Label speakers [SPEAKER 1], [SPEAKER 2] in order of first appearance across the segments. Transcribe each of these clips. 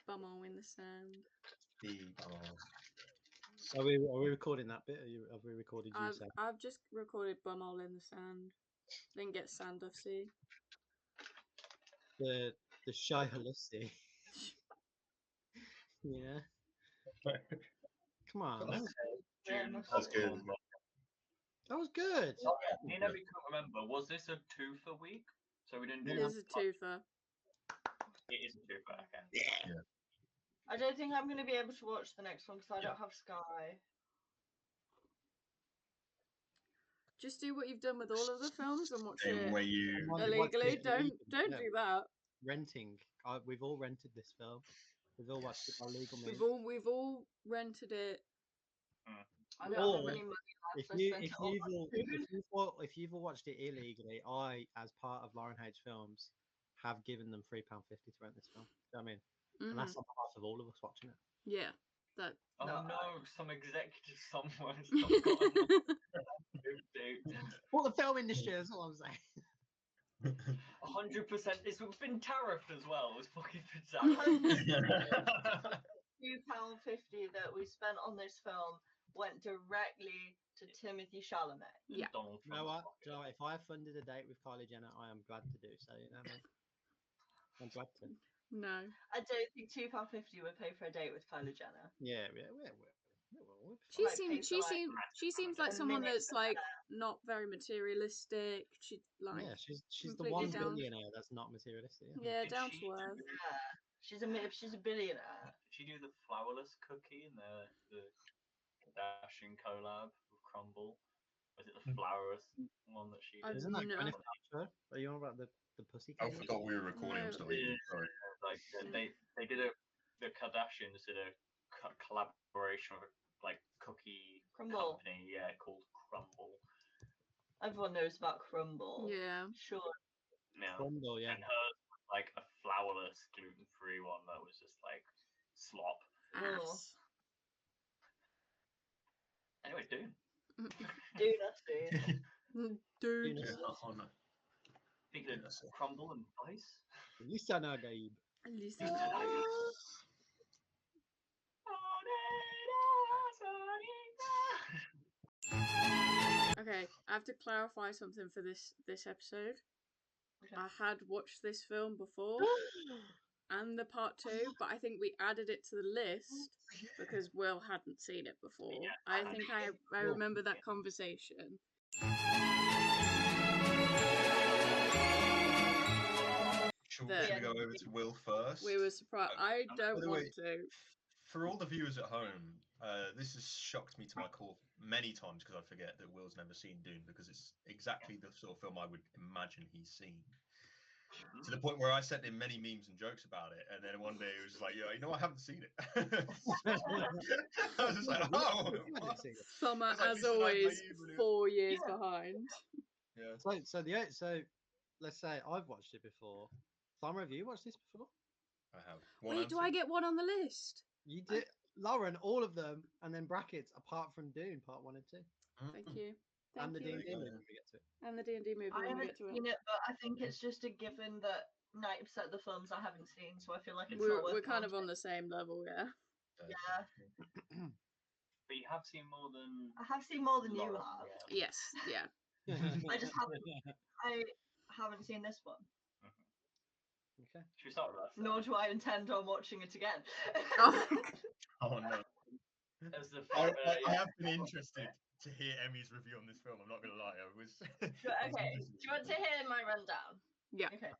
[SPEAKER 1] Bumhole in the sand.
[SPEAKER 2] Are we recording that bit? Have we recorded you saying?
[SPEAKER 1] I've just recorded Bumhole in the sand. Didn't get sand off sea.
[SPEAKER 2] The Shia Lucy. Yeah. Come on.
[SPEAKER 3] That's good.
[SPEAKER 2] That was good.
[SPEAKER 3] Me and Abby can't remember. Was this a 2 for week? So we didn't do.
[SPEAKER 1] It is a twofer.
[SPEAKER 3] It is a 2 for. Okay.
[SPEAKER 2] Yeah.
[SPEAKER 4] I don't think I'm going to be able to watch the next one because I don't have Sky.
[SPEAKER 1] Just do what you've done with all of the films and watch it
[SPEAKER 3] Where you
[SPEAKER 1] illegally. Don't do that.
[SPEAKER 2] Renting. We've all rented this film. We've all watched it by legal means.
[SPEAKER 1] We've all rented it.
[SPEAKER 4] I don't have any money left.
[SPEAKER 2] If you've all watched it illegally, I, as part of Lauren H Films, have given them £3.50 to rent this film. You know what I mean? And that's on behalf of all of us watching it.
[SPEAKER 1] Yeah. That.
[SPEAKER 3] no, some executive somewhere.
[SPEAKER 2] Well, the film industry, that's all I'm saying.
[SPEAKER 3] 100%. It's been tariffed as well. It's fucking been tariffed.
[SPEAKER 4] £2.50 that we spent on this film went directly to Timothy Chalamet.
[SPEAKER 1] Yeah.
[SPEAKER 3] Donald Trump.
[SPEAKER 2] You know what? If I funded a date with Kylie Jenner, I am glad to do so. You know what I mean? I'm glad to.
[SPEAKER 1] No.
[SPEAKER 4] I don't think £2.50 would pay for a date with Kylie Jenner.
[SPEAKER 2] Yeah.
[SPEAKER 1] She seems like someone that's like not very materialistic. She's
[SPEAKER 2] she's the one billionaire that's not materialistic.
[SPEAKER 1] Yeah, down to earth.
[SPEAKER 4] Yeah. She's a billionaire.
[SPEAKER 3] Did she do the flourless cookie in the Kardashian collab with Crumble? Was it the flourless one that she did?
[SPEAKER 2] Isn't that Gwyneth Paltrow? Are you on about the pussy cake?
[SPEAKER 5] I forgot we were recording. I'm still eating. Sorry.
[SPEAKER 3] Like they did the Kardashians did a collaboration with like cookie company, called Crumble.
[SPEAKER 4] Everyone knows about Crumble.
[SPEAKER 1] Yeah.
[SPEAKER 4] Sure.
[SPEAKER 3] Yeah.
[SPEAKER 2] Crumble, yeah.
[SPEAKER 3] And hers was like a flourless, gluten-free one that was just like slop.
[SPEAKER 1] Ass.
[SPEAKER 3] Anyway, Dune.
[SPEAKER 4] Dune, that's Dune.
[SPEAKER 1] Dude.
[SPEAKER 5] Oh no.
[SPEAKER 3] Think of Crumble and Ice.
[SPEAKER 2] Listen, Gabe.
[SPEAKER 1] Listen. Okay, I have to clarify something for this episode. Okay. I had watched this film before and the part 2, but I think we added it to the list because Will hadn't seen it before. Yeah, I think I remember that conversation.
[SPEAKER 5] Should we go over to Will first?
[SPEAKER 1] We were surprised. I don't want to.
[SPEAKER 5] For all the viewers at home, this has shocked me to my core many times because I forget that Will's never seen Dune because it's exactly the sort of film I would imagine he's seen. To the point where I sent him many memes and jokes about it, and then one day he was just like, "Yeah, you know, I haven't seen it." I was just like, "Oh."
[SPEAKER 1] Summer, as always, 4 years behind.
[SPEAKER 2] Yeah. So let's say I've watched it before. Summer, have you watched this before?
[SPEAKER 5] I have.
[SPEAKER 1] Wait, do I get one on the list?
[SPEAKER 2] You did, Lauren, all of them, and then brackets apart from Dune Part 1 and 2.
[SPEAKER 1] Thank you.
[SPEAKER 2] And the D&D movie when we get to it.
[SPEAKER 1] And the D&D movie when we get to it.
[SPEAKER 4] I haven't seen it, but I think it's just a given that 90% of the films I haven't seen, so I feel like
[SPEAKER 1] we're kind of on the same level, yeah.
[SPEAKER 4] Yeah.
[SPEAKER 3] But you have seen more than...
[SPEAKER 4] I have seen more than you have.
[SPEAKER 1] Yes, yeah.
[SPEAKER 4] I haven't seen this one.
[SPEAKER 2] Okay.
[SPEAKER 3] Should we start with that?
[SPEAKER 4] Nor do I intend on watching it again.
[SPEAKER 5] Oh no. I have been interested to hear Emmy's review on this film. I'm not going to lie. I was.
[SPEAKER 4] Okay. Do you want to hear my rundown?
[SPEAKER 1] Yeah.
[SPEAKER 4] Okay.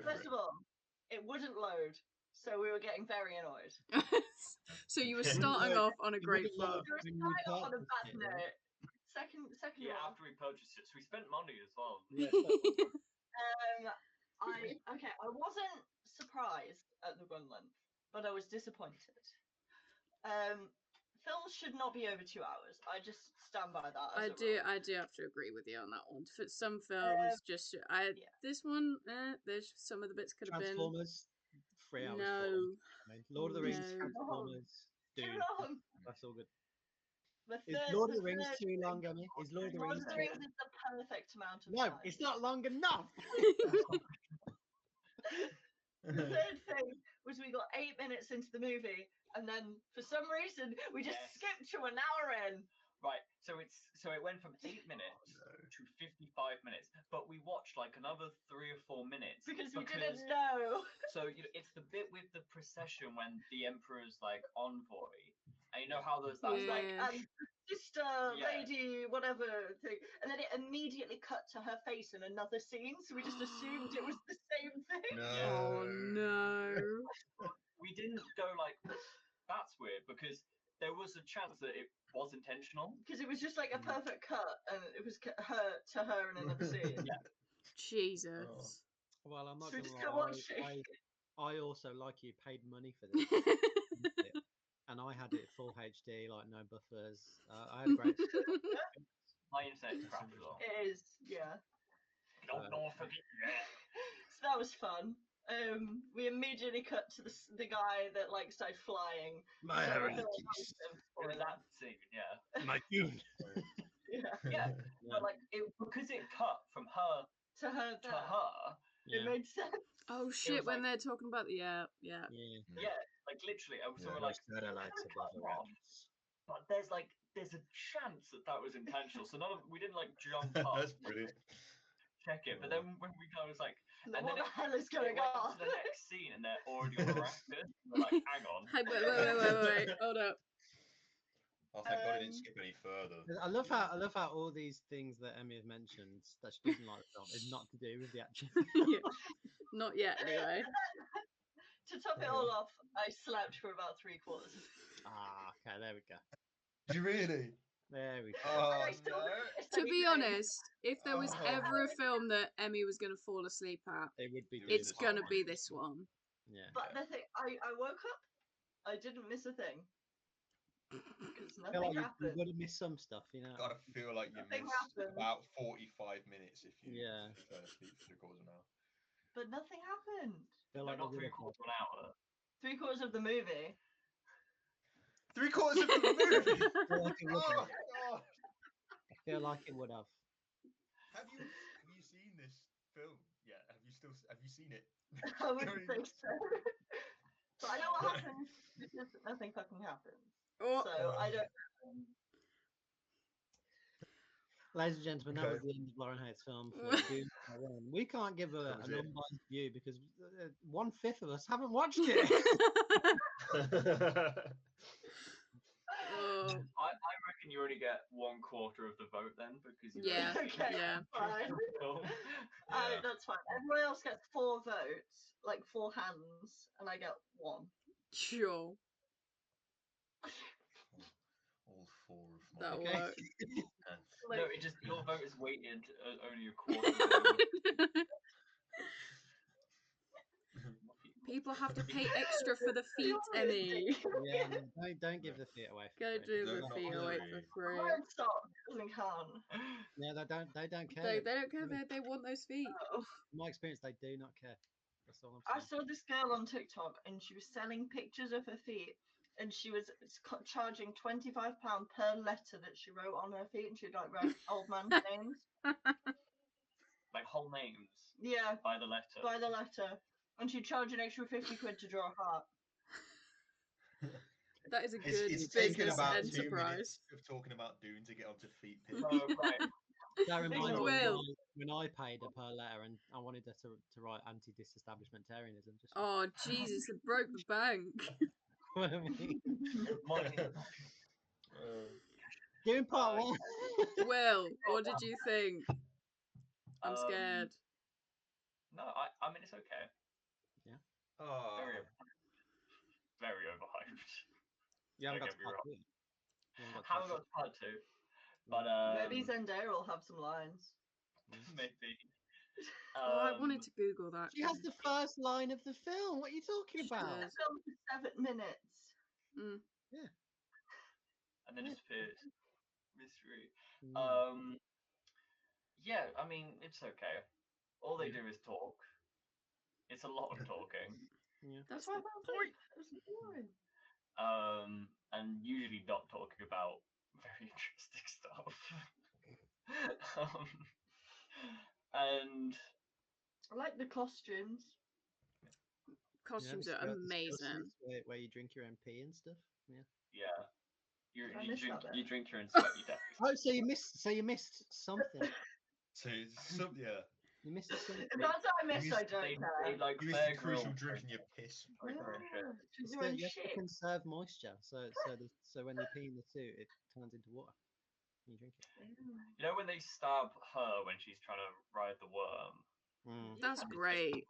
[SPEAKER 5] First
[SPEAKER 4] of all, it wouldn't load, so we were getting very annoyed.
[SPEAKER 1] So you were starting off on a great foot.
[SPEAKER 4] You were starting on a bad note. Second.
[SPEAKER 3] Yeah, after we purchased it, so we spent money as well.
[SPEAKER 2] Yeah.
[SPEAKER 4] I wasn't surprised at the run length, but I was disappointed. Films should not be over 2 hours. I just stand by that.
[SPEAKER 1] I do have to agree with you on that one. For some films, this one, there's some of the bits could have been.
[SPEAKER 2] Transformers, 3 hours.
[SPEAKER 1] No.
[SPEAKER 2] Lord of the Rings, Transformers, Dune. That's all good. Is
[SPEAKER 4] third,
[SPEAKER 2] Lord of the Rings too long, Emmy? Is Lord of the Rings too long?
[SPEAKER 4] is the perfect amount of
[SPEAKER 2] time. It's not long enough.
[SPEAKER 4] The third thing was we got 8 minutes into the movie, and then for some reason we just
[SPEAKER 3] Yes.
[SPEAKER 4] skipped to an hour in.
[SPEAKER 3] Right, so it went from 8 minutes to 55 minutes, but we watched like another 3 or 4 minutes
[SPEAKER 4] Because we didn't know.
[SPEAKER 3] So it's the bit with the procession when the Emperor's like envoy, and you know how there's that
[SPEAKER 1] Yeah.
[SPEAKER 3] like
[SPEAKER 4] And sister, lady, whatever thing, and then it immediately cut to her face in another scene, so we just assumed it was the same thing.
[SPEAKER 1] Oh no.
[SPEAKER 3] we didn't go like, that's weird, because there was a chance that it was intentional.
[SPEAKER 4] Because it was just like a perfect cut, and it was her to her in another scene.
[SPEAKER 1] Jesus.
[SPEAKER 2] Well, I'm not
[SPEAKER 4] So we
[SPEAKER 2] gonna
[SPEAKER 4] just kept
[SPEAKER 2] lie.
[SPEAKER 4] watching.
[SPEAKER 2] I also, like you, paid money for this, and I had it full HD, like no buffers. I had great.
[SPEAKER 3] My internet's crap as well.
[SPEAKER 4] It is, yeah.
[SPEAKER 3] Don't know for the
[SPEAKER 4] So that was fun. We immediately cut to the guy that like started flying.
[SPEAKER 5] My
[SPEAKER 4] So,
[SPEAKER 5] heritage.
[SPEAKER 3] It was that scene, yeah.
[SPEAKER 5] My Dune.
[SPEAKER 4] yeah.
[SPEAKER 3] Yeah, but like because it cut from her
[SPEAKER 4] To her,
[SPEAKER 3] to her.
[SPEAKER 4] it made sense.
[SPEAKER 1] Oh shit!
[SPEAKER 3] was
[SPEAKER 1] When
[SPEAKER 3] like-
[SPEAKER 1] they're talking about the
[SPEAKER 3] Yeah, like literally, I was sort of like,
[SPEAKER 2] satellites above
[SPEAKER 3] off. But there's a chance that was intentional. So we didn't like jump up,
[SPEAKER 5] That's brilliant.
[SPEAKER 3] check it. But then when we got, it was like, and
[SPEAKER 4] What
[SPEAKER 3] then
[SPEAKER 4] the hell is
[SPEAKER 3] it
[SPEAKER 4] going
[SPEAKER 3] went
[SPEAKER 4] on?
[SPEAKER 3] to the next scene, and they're already on Arrakis. We're like, hang on.
[SPEAKER 1] Hey, wait, hold up.
[SPEAKER 5] Oh, thank God I didn't skip any further.
[SPEAKER 2] I love how all these things that Emmy has mentioned that she doesn't like the film is not to do with the action.
[SPEAKER 1] Yeah. Not yet, anyway.
[SPEAKER 4] To top it all off, I slept for about 3/4.
[SPEAKER 2] Okay, there we go.
[SPEAKER 5] Did you really?
[SPEAKER 2] There we go.
[SPEAKER 5] Oh,
[SPEAKER 1] To be honest, if there was ever a film that Emmy was going to fall asleep at,
[SPEAKER 2] It would be.
[SPEAKER 1] it's
[SPEAKER 5] this
[SPEAKER 1] going to
[SPEAKER 5] one.
[SPEAKER 1] be this one.
[SPEAKER 2] Yeah.
[SPEAKER 4] But the thing, I woke up, I didn't miss a thing. Because
[SPEAKER 2] I
[SPEAKER 4] nothing
[SPEAKER 2] feel like you
[SPEAKER 4] happened.
[SPEAKER 2] would have missed some stuff, you know.
[SPEAKER 5] Gotta feel like you
[SPEAKER 4] Nothing
[SPEAKER 5] missed
[SPEAKER 4] happened.
[SPEAKER 5] about 45 minutes if you
[SPEAKER 2] Yeah.
[SPEAKER 5] fell asleep for 3/4 of an hour.
[SPEAKER 4] But nothing happened.
[SPEAKER 2] Feel like
[SPEAKER 3] Not
[SPEAKER 2] you would have
[SPEAKER 3] 3/4 of an hour.
[SPEAKER 4] 3/4 of the movie.
[SPEAKER 5] 3/4 of the movie.
[SPEAKER 2] feel like it would
[SPEAKER 5] Oh
[SPEAKER 2] have.
[SPEAKER 5] God!
[SPEAKER 2] I feel like it would have.
[SPEAKER 5] Have you seen this film? Yeah. Have you seen it?
[SPEAKER 4] I wouldn't think so. But I know what happens because nothing fucking happens.
[SPEAKER 1] Oh.
[SPEAKER 4] So I don't.
[SPEAKER 2] Ladies and gentlemen, that was
[SPEAKER 5] Okay.
[SPEAKER 2] the end of Lauren Haight's film for Dune. We can't give
[SPEAKER 5] That
[SPEAKER 2] an
[SPEAKER 5] was it.
[SPEAKER 2] unbiased view because 1/5 of us haven't watched it.
[SPEAKER 1] Oh,
[SPEAKER 3] I reckon you only get 1/4 of the vote then, because
[SPEAKER 1] yeah,
[SPEAKER 4] Okay,
[SPEAKER 1] yeah.
[SPEAKER 4] fine.
[SPEAKER 5] Yeah.
[SPEAKER 4] That's fine. Everyone else gets 4 votes, like 4 hands, and I get 1.
[SPEAKER 1] Sure,
[SPEAKER 5] All 4 of my.
[SPEAKER 1] that'll
[SPEAKER 2] Okay.
[SPEAKER 1] work.
[SPEAKER 4] Like,
[SPEAKER 3] No, it just your vote is weighted only a quarter. Of the
[SPEAKER 1] People have to pay extra for the feet, Emmy.
[SPEAKER 2] Yeah, no, don't give the feet away.
[SPEAKER 1] Go
[SPEAKER 2] free.
[SPEAKER 1] do
[SPEAKER 5] No,
[SPEAKER 1] the
[SPEAKER 5] not
[SPEAKER 1] feet away
[SPEAKER 5] really.
[SPEAKER 1] for free.
[SPEAKER 4] Iron Sock doesn't count.
[SPEAKER 2] No, they don't care.
[SPEAKER 1] They don't care. They want those feet.
[SPEAKER 4] Oh.
[SPEAKER 2] In my experience, they do not care. That's all
[SPEAKER 4] I
[SPEAKER 2] I'm saying.
[SPEAKER 4] saw this girl on TikTok and she was selling pictures of her feet and she was charging £25 per letter that she wrote on her feet and she'd like write old man's names.
[SPEAKER 3] like whole names
[SPEAKER 4] Yeah,
[SPEAKER 3] by the letter.
[SPEAKER 4] by the letter. And she'd charge an extra 50 quid to draw a heart.
[SPEAKER 1] That is a good
[SPEAKER 5] It's taken
[SPEAKER 1] business
[SPEAKER 5] about 2
[SPEAKER 1] enterprise.
[SPEAKER 5] minutes of talking about Dune to get onto feet pics.
[SPEAKER 3] Oh, right.
[SPEAKER 2] That reminds me
[SPEAKER 1] Will.
[SPEAKER 2] when I paid her per letter and I wanted her to write anti-disestablishmentarianism. Just
[SPEAKER 1] Oh Jesus! It broke the bank.
[SPEAKER 2] what I mean.
[SPEAKER 3] Money.
[SPEAKER 2] Doing part one.
[SPEAKER 1] Will, what did you think? I'm scared.
[SPEAKER 3] No, I mean it's okay.
[SPEAKER 5] Oh.
[SPEAKER 3] Very overhyped.
[SPEAKER 2] You haven't
[SPEAKER 3] Don't
[SPEAKER 2] got to
[SPEAKER 3] get me
[SPEAKER 2] part
[SPEAKER 3] wrong.
[SPEAKER 2] two. You haven't got to
[SPEAKER 3] Haven't
[SPEAKER 2] part
[SPEAKER 3] got part 2, but
[SPEAKER 4] Maybe Zendaya will have some lines.
[SPEAKER 3] maybe.
[SPEAKER 1] Oh, I wanted to Google that.
[SPEAKER 2] She has the first line of the film. What are you talking
[SPEAKER 1] She
[SPEAKER 2] about?
[SPEAKER 1] does.
[SPEAKER 4] Film for 7 minutes.
[SPEAKER 1] Mm.
[SPEAKER 3] and then disappears. Mystery.
[SPEAKER 2] Mm.
[SPEAKER 3] Yeah, I mean it's okay. All they do is talk. It's a lot of talking.
[SPEAKER 2] Yeah.
[SPEAKER 1] That's
[SPEAKER 4] why I
[SPEAKER 1] the
[SPEAKER 4] fell asleep. It was boring.
[SPEAKER 3] And usually not talking about very interesting stuff. And
[SPEAKER 4] I like the costumes.
[SPEAKER 1] Costumes
[SPEAKER 2] Yeah,
[SPEAKER 1] are
[SPEAKER 2] the skill
[SPEAKER 1] amazing.
[SPEAKER 2] suits where you drink your own pee and stuff. Yeah.
[SPEAKER 3] Yeah.
[SPEAKER 4] I
[SPEAKER 3] You
[SPEAKER 4] missed
[SPEAKER 3] drink
[SPEAKER 4] that bit.
[SPEAKER 3] you drink your own sweat, you definitely.
[SPEAKER 2] Oh, so you missed something.
[SPEAKER 5] So yeah,
[SPEAKER 2] You missed something.
[SPEAKER 4] If that's what I missed,
[SPEAKER 5] You
[SPEAKER 4] I
[SPEAKER 5] missed-
[SPEAKER 4] don't
[SPEAKER 3] They
[SPEAKER 4] care.
[SPEAKER 3] like
[SPEAKER 5] you missed
[SPEAKER 3] Bear
[SPEAKER 5] the crucial
[SPEAKER 3] Grylls,
[SPEAKER 5] drinking your piss.
[SPEAKER 3] like,
[SPEAKER 4] Yeah,
[SPEAKER 3] shit.
[SPEAKER 4] she's
[SPEAKER 2] It's
[SPEAKER 4] doing
[SPEAKER 2] you have to
[SPEAKER 4] shit.
[SPEAKER 2] conserve moisture, so when you pee in the suit, it turns into water. You drink it.
[SPEAKER 3] You know when they stab her when she's trying to ride the worm?
[SPEAKER 2] Mm.
[SPEAKER 1] That's great.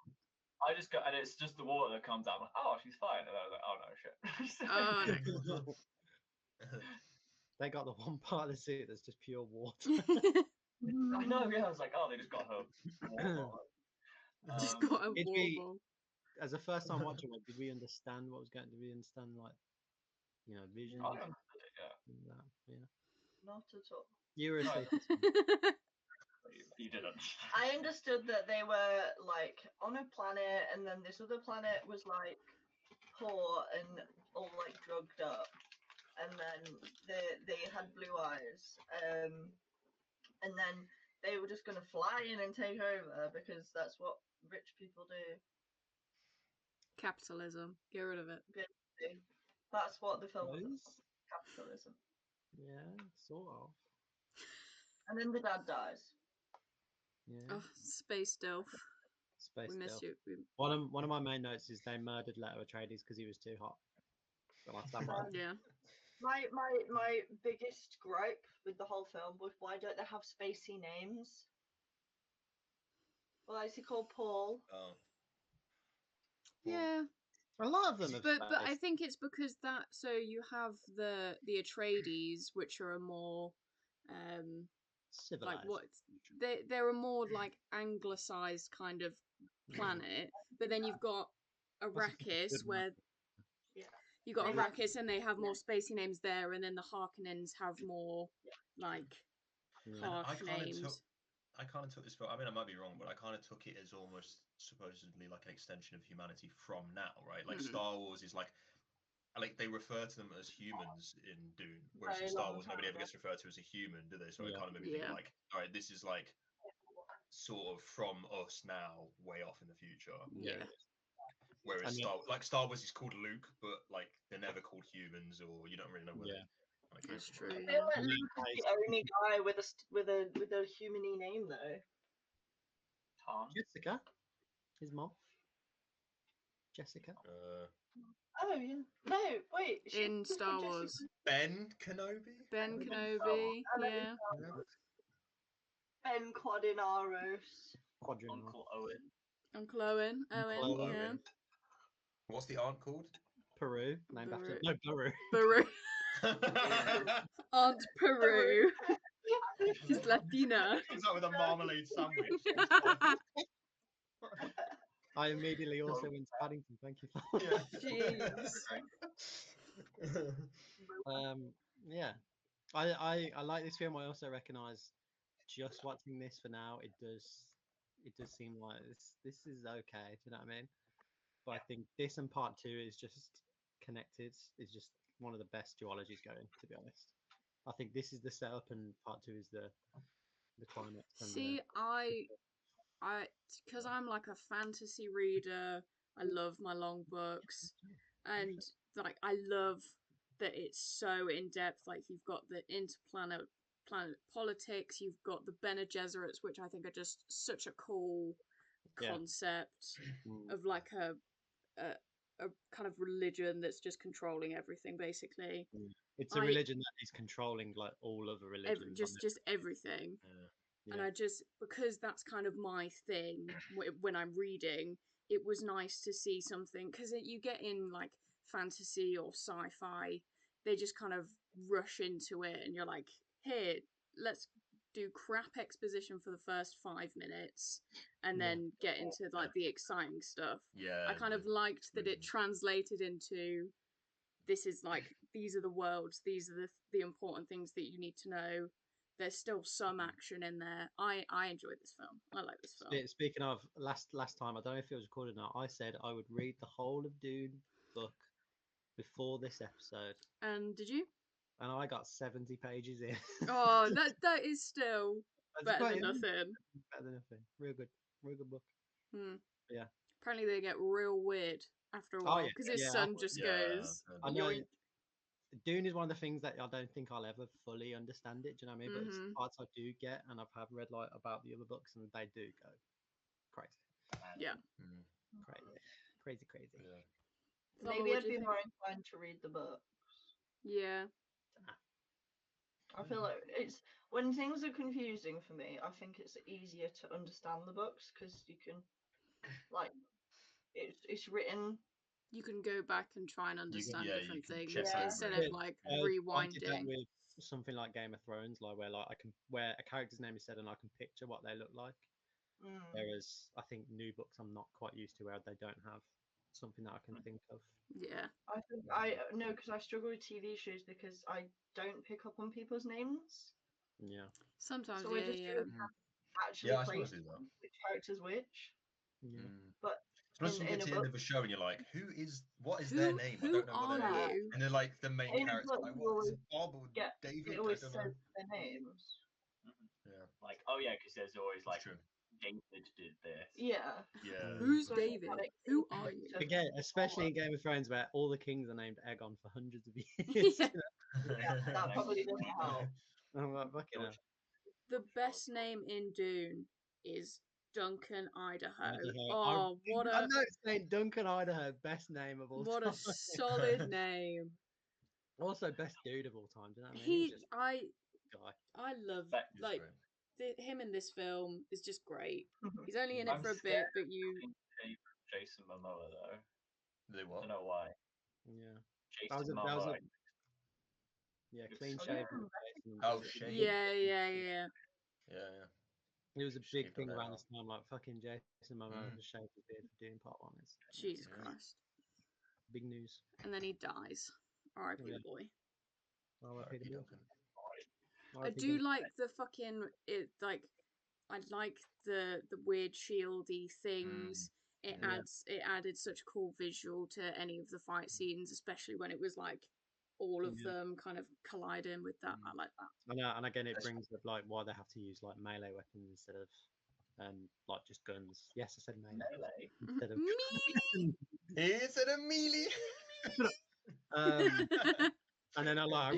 [SPEAKER 3] I just go, and it's just the water that comes out. I'm like, oh, she's fine. And I was like, oh no, shit.
[SPEAKER 1] Oh,
[SPEAKER 2] They got the one part of the suit that's just pure water.
[SPEAKER 3] I know, yeah. I was like, oh, they just got her water.
[SPEAKER 1] just got a
[SPEAKER 2] It'd
[SPEAKER 1] water
[SPEAKER 2] be-
[SPEAKER 1] ball.
[SPEAKER 2] As a first time watcher, like, did we understand what was going? Did we understand like, vision?
[SPEAKER 3] I understood it, yeah.
[SPEAKER 2] and that? Yeah.
[SPEAKER 4] Not at all.
[SPEAKER 2] You were asleep.
[SPEAKER 3] You didn't.
[SPEAKER 4] I understood that they were like on a planet, and then this other planet was like poor and all like drugged up, and then they had blue eyes, and then they were just gonna fly in and take over because that's what rich people do.
[SPEAKER 1] Capitalism. Get rid of it.
[SPEAKER 4] That's what the film was.
[SPEAKER 2] Suppose?
[SPEAKER 4] Capitalism.
[SPEAKER 2] Yeah, sort of.
[SPEAKER 4] And then the dad dies.
[SPEAKER 2] Yeah.
[SPEAKER 1] Oh, space Delph.
[SPEAKER 2] Space
[SPEAKER 1] We miss
[SPEAKER 2] Delph.
[SPEAKER 1] you.
[SPEAKER 2] One of my main notes is they murdered Leto Atreides because he was too hot. But I stand by it.
[SPEAKER 1] Yeah.
[SPEAKER 4] My biggest gripe with the whole film was why don't they have spacey names? Why is he called Paul?
[SPEAKER 5] Oh.
[SPEAKER 1] Yeah.
[SPEAKER 2] A lot of them have
[SPEAKER 1] But I
[SPEAKER 2] spaced.
[SPEAKER 1] think it's because that so you have the Atreides, which are a more like
[SPEAKER 2] Civilized.
[SPEAKER 1] what they're a more like anglicized kind of planet, but then you've got Arrakis where
[SPEAKER 4] Yeah.
[SPEAKER 1] you got
[SPEAKER 4] They have-
[SPEAKER 1] Arrakis and they have more spacey names there, and then the Harkonnens have more like harsh names.
[SPEAKER 5] I kind of took this film. I mean, I might be wrong, but I kind of took it as almost supposedly like an extension of humanity from now, right? Like Star Wars is like they refer to them as humans in Dune, whereas in Star Wars nobody ever gets referred to as a human, do they? So it kind of made me think like, all right, this is like sort of from us now, way off in the future.
[SPEAKER 1] Yeah.
[SPEAKER 5] Whereas Star Wars is called Luke, but like they're never called humans, or you don't really know where they.
[SPEAKER 1] That's true.
[SPEAKER 4] I
[SPEAKER 1] Yeah.
[SPEAKER 4] feel like Luke is the only guy with a humany name though.
[SPEAKER 3] Tom.
[SPEAKER 2] Jessica, his mom. Jessica.
[SPEAKER 4] Oh yeah. No, wait.
[SPEAKER 1] In Star Wars.
[SPEAKER 5] Ben Kenobi.
[SPEAKER 1] Ben Kenobi. Yeah.
[SPEAKER 4] Ben Quadinaros.
[SPEAKER 3] Uncle Owen.
[SPEAKER 1] Uncle Owen. Owen. Yeah.
[SPEAKER 5] What's the aunt called?
[SPEAKER 2] Peru, named after
[SPEAKER 1] Peru.
[SPEAKER 2] Peru.
[SPEAKER 1] Aunt Peru. She's Latina.
[SPEAKER 5] Comes out with a marmalade sandwich.
[SPEAKER 2] I immediately also went to Paddington. Thank you.
[SPEAKER 1] Jeez.
[SPEAKER 2] Yeah, I like this film. I also recognise just watching this for now, it does seem like this is okay. Do you know what I mean? But I think this and part 2 is just connected. Is just one of the best duologies going. To be honest, I think this is the setup, and part 2 is the climax.
[SPEAKER 1] See, I because I'm like a fantasy reader. I love my long books, and like I love that it's so in depth. Like you've got the interplanet planet politics. You've got the Bene Gesserits, which I think are just such a cool concept of like a kind of religion that's just controlling everything, basically.
[SPEAKER 2] It's a religion that is controlling like all other religions.
[SPEAKER 1] Just everything. And I just, because that's kind of my thing when I'm reading, it was nice to see something, because you get in like fantasy or sci-fi, they just kind of rush into it and you're like, here, let's do crap exposition for the first 5 minutes and then get into like the exciting stuff. I kind of liked that it translated into, this is like, these are the worlds, these are the important things that you need to know. There's still some action in there. I enjoyed this film. I like this film.
[SPEAKER 2] Speaking of last time, I don't know if it was recorded or not, I said I would read the whole of Dune book before this episode.
[SPEAKER 1] And did you?
[SPEAKER 2] And I got 70 pages in.
[SPEAKER 1] Oh, that is still better than nothing.
[SPEAKER 2] Better than nothing. Real good book.
[SPEAKER 1] Hmm.
[SPEAKER 2] Yeah.
[SPEAKER 1] apparently they get real weird after a
[SPEAKER 2] Oh,
[SPEAKER 1] while
[SPEAKER 2] yeah.
[SPEAKER 1] because his
[SPEAKER 2] Yeah,
[SPEAKER 1] son just goes.
[SPEAKER 2] I know
[SPEAKER 1] "Yoink."
[SPEAKER 2] Dune is one of the things that I don't think I'll ever fully understand it. Do you know what I mean? But it's
[SPEAKER 1] Mhm.
[SPEAKER 2] parts I do get, and I've read like about the other books, and they do go crazy,
[SPEAKER 1] Yeah.
[SPEAKER 2] crazy.
[SPEAKER 5] Yeah.
[SPEAKER 1] Fama,
[SPEAKER 4] Maybe
[SPEAKER 1] what
[SPEAKER 4] I'd
[SPEAKER 1] do you
[SPEAKER 4] be
[SPEAKER 1] think?
[SPEAKER 4] more inclined to read the book.
[SPEAKER 1] Yeah.
[SPEAKER 4] I feel like it's when things are confusing for me, I think it's easier to understand the books because you can, like, it's written.
[SPEAKER 1] You can go back and try and understand
[SPEAKER 5] you
[SPEAKER 1] different
[SPEAKER 5] can
[SPEAKER 1] things
[SPEAKER 5] check
[SPEAKER 4] Yeah.
[SPEAKER 1] instead
[SPEAKER 5] over
[SPEAKER 1] of
[SPEAKER 5] it.
[SPEAKER 1] like
[SPEAKER 2] I did that
[SPEAKER 1] rewinding.
[SPEAKER 2] with something like Game of Thrones, like where a character's name is said and I can picture what they look like.
[SPEAKER 4] Mm.
[SPEAKER 2] Whereas I think new books I'm not quite used to where they don't have something that I can think of.
[SPEAKER 1] Yeah.
[SPEAKER 4] I think I no, because I struggle with TV shows because I don't pick up on people's names,
[SPEAKER 2] Yeah.
[SPEAKER 1] Sometimes,
[SPEAKER 4] so I just
[SPEAKER 1] yeah.
[SPEAKER 4] don't actually
[SPEAKER 5] Yeah, I
[SPEAKER 4] place
[SPEAKER 5] suppose do that.
[SPEAKER 4] which character's which.
[SPEAKER 2] Yeah.
[SPEAKER 4] But
[SPEAKER 5] Especially when you
[SPEAKER 4] in
[SPEAKER 5] get
[SPEAKER 4] a
[SPEAKER 5] to the end
[SPEAKER 4] book,
[SPEAKER 5] of a show and you're like, what is their name? I
[SPEAKER 1] Who
[SPEAKER 5] don't know what
[SPEAKER 1] are
[SPEAKER 5] their name is.
[SPEAKER 1] you?
[SPEAKER 5] And they're like the main
[SPEAKER 4] in a
[SPEAKER 5] character.
[SPEAKER 4] book,
[SPEAKER 5] Like,
[SPEAKER 4] you
[SPEAKER 5] what is
[SPEAKER 4] always
[SPEAKER 5] it? Bob or
[SPEAKER 4] get
[SPEAKER 5] David?
[SPEAKER 4] it
[SPEAKER 5] I
[SPEAKER 4] always
[SPEAKER 5] don't
[SPEAKER 4] says
[SPEAKER 5] know.
[SPEAKER 4] their names.
[SPEAKER 5] Yeah.
[SPEAKER 3] Like, oh yeah, because there's always
[SPEAKER 5] It's
[SPEAKER 3] like
[SPEAKER 5] true.
[SPEAKER 3] David did this.
[SPEAKER 4] Yeah.
[SPEAKER 5] Yeah.
[SPEAKER 1] Who's
[SPEAKER 4] So
[SPEAKER 1] David?
[SPEAKER 4] like,
[SPEAKER 1] Who are you?
[SPEAKER 2] Again, especially in Game of Thrones where all the kings are named Aegon for hundreds of years.
[SPEAKER 1] Yeah.
[SPEAKER 4] Yeah, that probably doesn't help.
[SPEAKER 2] I'm like, fucking hell.
[SPEAKER 1] The best name in Dune is Duncan, Idaho.
[SPEAKER 2] Idaho.
[SPEAKER 1] Oh, what
[SPEAKER 2] I
[SPEAKER 1] a
[SPEAKER 2] know it's saying Duncan Idaho, best name of all
[SPEAKER 1] what
[SPEAKER 2] time.
[SPEAKER 1] a solid name.
[SPEAKER 2] Also, best dude of all time. Do you know what I mean? He's just a guy.
[SPEAKER 1] I love
[SPEAKER 3] But
[SPEAKER 5] It's
[SPEAKER 1] like
[SPEAKER 5] great.
[SPEAKER 1] him in this film is just great.
[SPEAKER 4] Mhm.
[SPEAKER 1] He's only in it
[SPEAKER 3] I'm
[SPEAKER 1] for a
[SPEAKER 3] scared
[SPEAKER 1] bit, but you
[SPEAKER 3] of Jason Momoa though.
[SPEAKER 5] They
[SPEAKER 3] I
[SPEAKER 5] what?
[SPEAKER 3] don't know why.
[SPEAKER 2] Yeah.
[SPEAKER 3] Jason
[SPEAKER 2] That was
[SPEAKER 3] Momoa.
[SPEAKER 2] a yeah,
[SPEAKER 3] It's
[SPEAKER 2] clean
[SPEAKER 3] so
[SPEAKER 2] shaven
[SPEAKER 3] good.
[SPEAKER 2] Jason.
[SPEAKER 5] Oh,
[SPEAKER 2] was-
[SPEAKER 5] shave.
[SPEAKER 1] yeah.
[SPEAKER 5] Yeah, yeah.
[SPEAKER 2] It was a big
[SPEAKER 5] Shaved
[SPEAKER 2] thing
[SPEAKER 5] on
[SPEAKER 2] around
[SPEAKER 5] there.
[SPEAKER 2] this time, like fucking Jason Momoa
[SPEAKER 5] Mm.
[SPEAKER 2] has shaved his beard for Dune Part 1. It's
[SPEAKER 1] Jesus
[SPEAKER 5] Yeah.
[SPEAKER 1] Christ.
[SPEAKER 2] big news.
[SPEAKER 1] And then he dies. R.I.P.
[SPEAKER 2] Yeah.
[SPEAKER 1] the boy.
[SPEAKER 2] R.I.P. the boy.
[SPEAKER 5] Duncan.
[SPEAKER 1] I
[SPEAKER 2] R.I.P.
[SPEAKER 1] do
[SPEAKER 2] Duncan.
[SPEAKER 1] like the fucking it like I like the weird shieldy things. It
[SPEAKER 5] Yeah.
[SPEAKER 1] added such cool visual to any of the fight scenes, especially when it was like all of
[SPEAKER 2] Yeah.
[SPEAKER 1] them kind of colliding with that. I like that.
[SPEAKER 2] And again, it
[SPEAKER 5] That's-
[SPEAKER 2] brings up like why they have to use like melee weapons instead of like just guns. Yes, I said melee
[SPEAKER 3] Melee.
[SPEAKER 2] instead of.
[SPEAKER 1] Me.
[SPEAKER 5] It's an Amelie.
[SPEAKER 2] um, and then I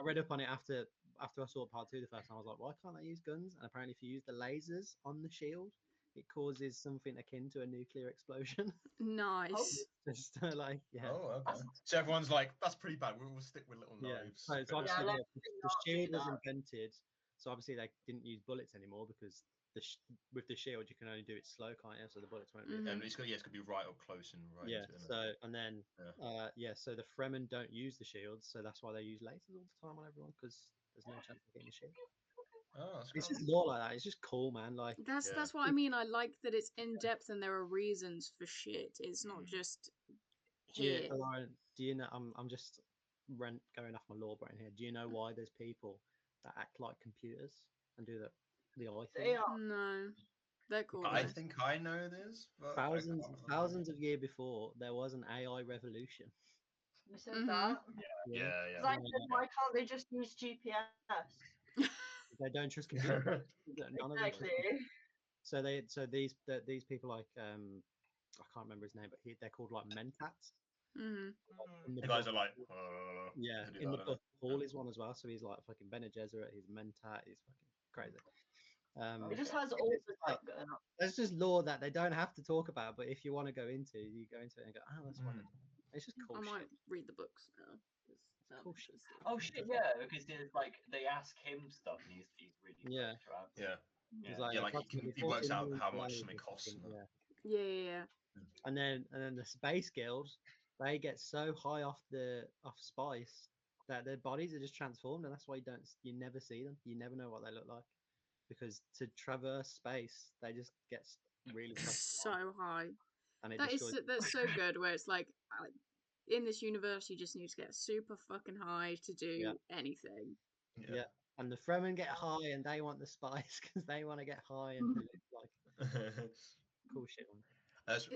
[SPEAKER 2] read up on it after I saw Part 2 the first time. I was like, why can't they use guns? And apparently, if you use the lasers on the shield, it causes something akin to a nuclear explosion.
[SPEAKER 1] Nice.
[SPEAKER 2] Just like yeah.
[SPEAKER 5] Oh, okay. So everyone's like, that's pretty bad. We'll stick with little
[SPEAKER 2] Yeah,
[SPEAKER 5] knives.
[SPEAKER 2] so
[SPEAKER 5] But,
[SPEAKER 2] obviously
[SPEAKER 4] let's
[SPEAKER 2] the
[SPEAKER 4] not do
[SPEAKER 2] shield was
[SPEAKER 4] that.
[SPEAKER 2] invented, so obviously they didn't use bullets anymore because with the shield you can only do it slow, can't you? So the bullets won't be.
[SPEAKER 5] and it's got to be right up close and right
[SPEAKER 2] Yeah.
[SPEAKER 5] into it.
[SPEAKER 2] So and then so the Fremen don't use the shields, so that's why they use lasers all the time on everyone because there's no chance of getting the shield.
[SPEAKER 5] Oh, that's
[SPEAKER 2] It's
[SPEAKER 5] cool.
[SPEAKER 2] just lore like that. It's just cool, man. Like
[SPEAKER 1] That's what I mean. I like that it's in depth and there are reasons for shit. It's not just here.
[SPEAKER 2] do you know? I'm just going off my lore brain here. Do you know why there's people that act like computers and do the eye
[SPEAKER 4] They
[SPEAKER 2] thing?
[SPEAKER 4] are.
[SPEAKER 1] No, they're cool.
[SPEAKER 5] I
[SPEAKER 1] Though.
[SPEAKER 5] think I know this, but
[SPEAKER 2] Thousands of years before there was an AI revolution.
[SPEAKER 4] They said that.
[SPEAKER 5] Yeah.
[SPEAKER 4] Like, why can't they just use GPS?
[SPEAKER 2] They don't trust computers. None of them trust
[SPEAKER 4] Exactly.
[SPEAKER 2] computers. So these people like I can't remember his name, but they're called like mentats.
[SPEAKER 1] Mhm.
[SPEAKER 2] In
[SPEAKER 5] The
[SPEAKER 2] the
[SPEAKER 5] guys
[SPEAKER 2] book-
[SPEAKER 5] are like,
[SPEAKER 2] yeah,
[SPEAKER 5] they do
[SPEAKER 2] in
[SPEAKER 5] that,
[SPEAKER 2] the
[SPEAKER 5] don't
[SPEAKER 2] book,
[SPEAKER 5] they?
[SPEAKER 2] Paul is one as well. So he's like fucking Bene Gesserit. He's a mentat. He's fucking crazy.
[SPEAKER 4] It just has all the stuff going on.
[SPEAKER 2] There's just lore that they don't have to talk about, but if you want to go into, you go into it and go, oh, that's what they're doing. It's just cool
[SPEAKER 1] I might
[SPEAKER 2] shit.
[SPEAKER 1] read the books now. 'Cause I'm
[SPEAKER 2] Cool shit.
[SPEAKER 1] interested.
[SPEAKER 3] Oh shit, yeah, because there's like they ask him stuff and he's really
[SPEAKER 2] Yeah.
[SPEAKER 3] quick to answer.
[SPEAKER 5] Yeah.
[SPEAKER 2] He's like,
[SPEAKER 5] Yeah, like
[SPEAKER 2] approximately
[SPEAKER 5] he works
[SPEAKER 2] 14
[SPEAKER 5] out
[SPEAKER 2] million
[SPEAKER 5] how much
[SPEAKER 2] slaves
[SPEAKER 5] something
[SPEAKER 2] or
[SPEAKER 5] costs.
[SPEAKER 2] something,
[SPEAKER 5] And
[SPEAKER 2] yeah.
[SPEAKER 1] Yeah.
[SPEAKER 2] And then the Space Guild, they get so high off spice that their bodies are just transformed, and that's why you never see them. You never know what they look like because to traverse space, they just get really fucking high,
[SPEAKER 1] So high.
[SPEAKER 2] and it
[SPEAKER 1] That's
[SPEAKER 2] destroys.
[SPEAKER 1] so good. Where it's like in this universe, you just need to get super fucking high to do anything.
[SPEAKER 2] Yeah. And the Fremen get high, and they want the spice because they want to get high and to live like cool shit. Man.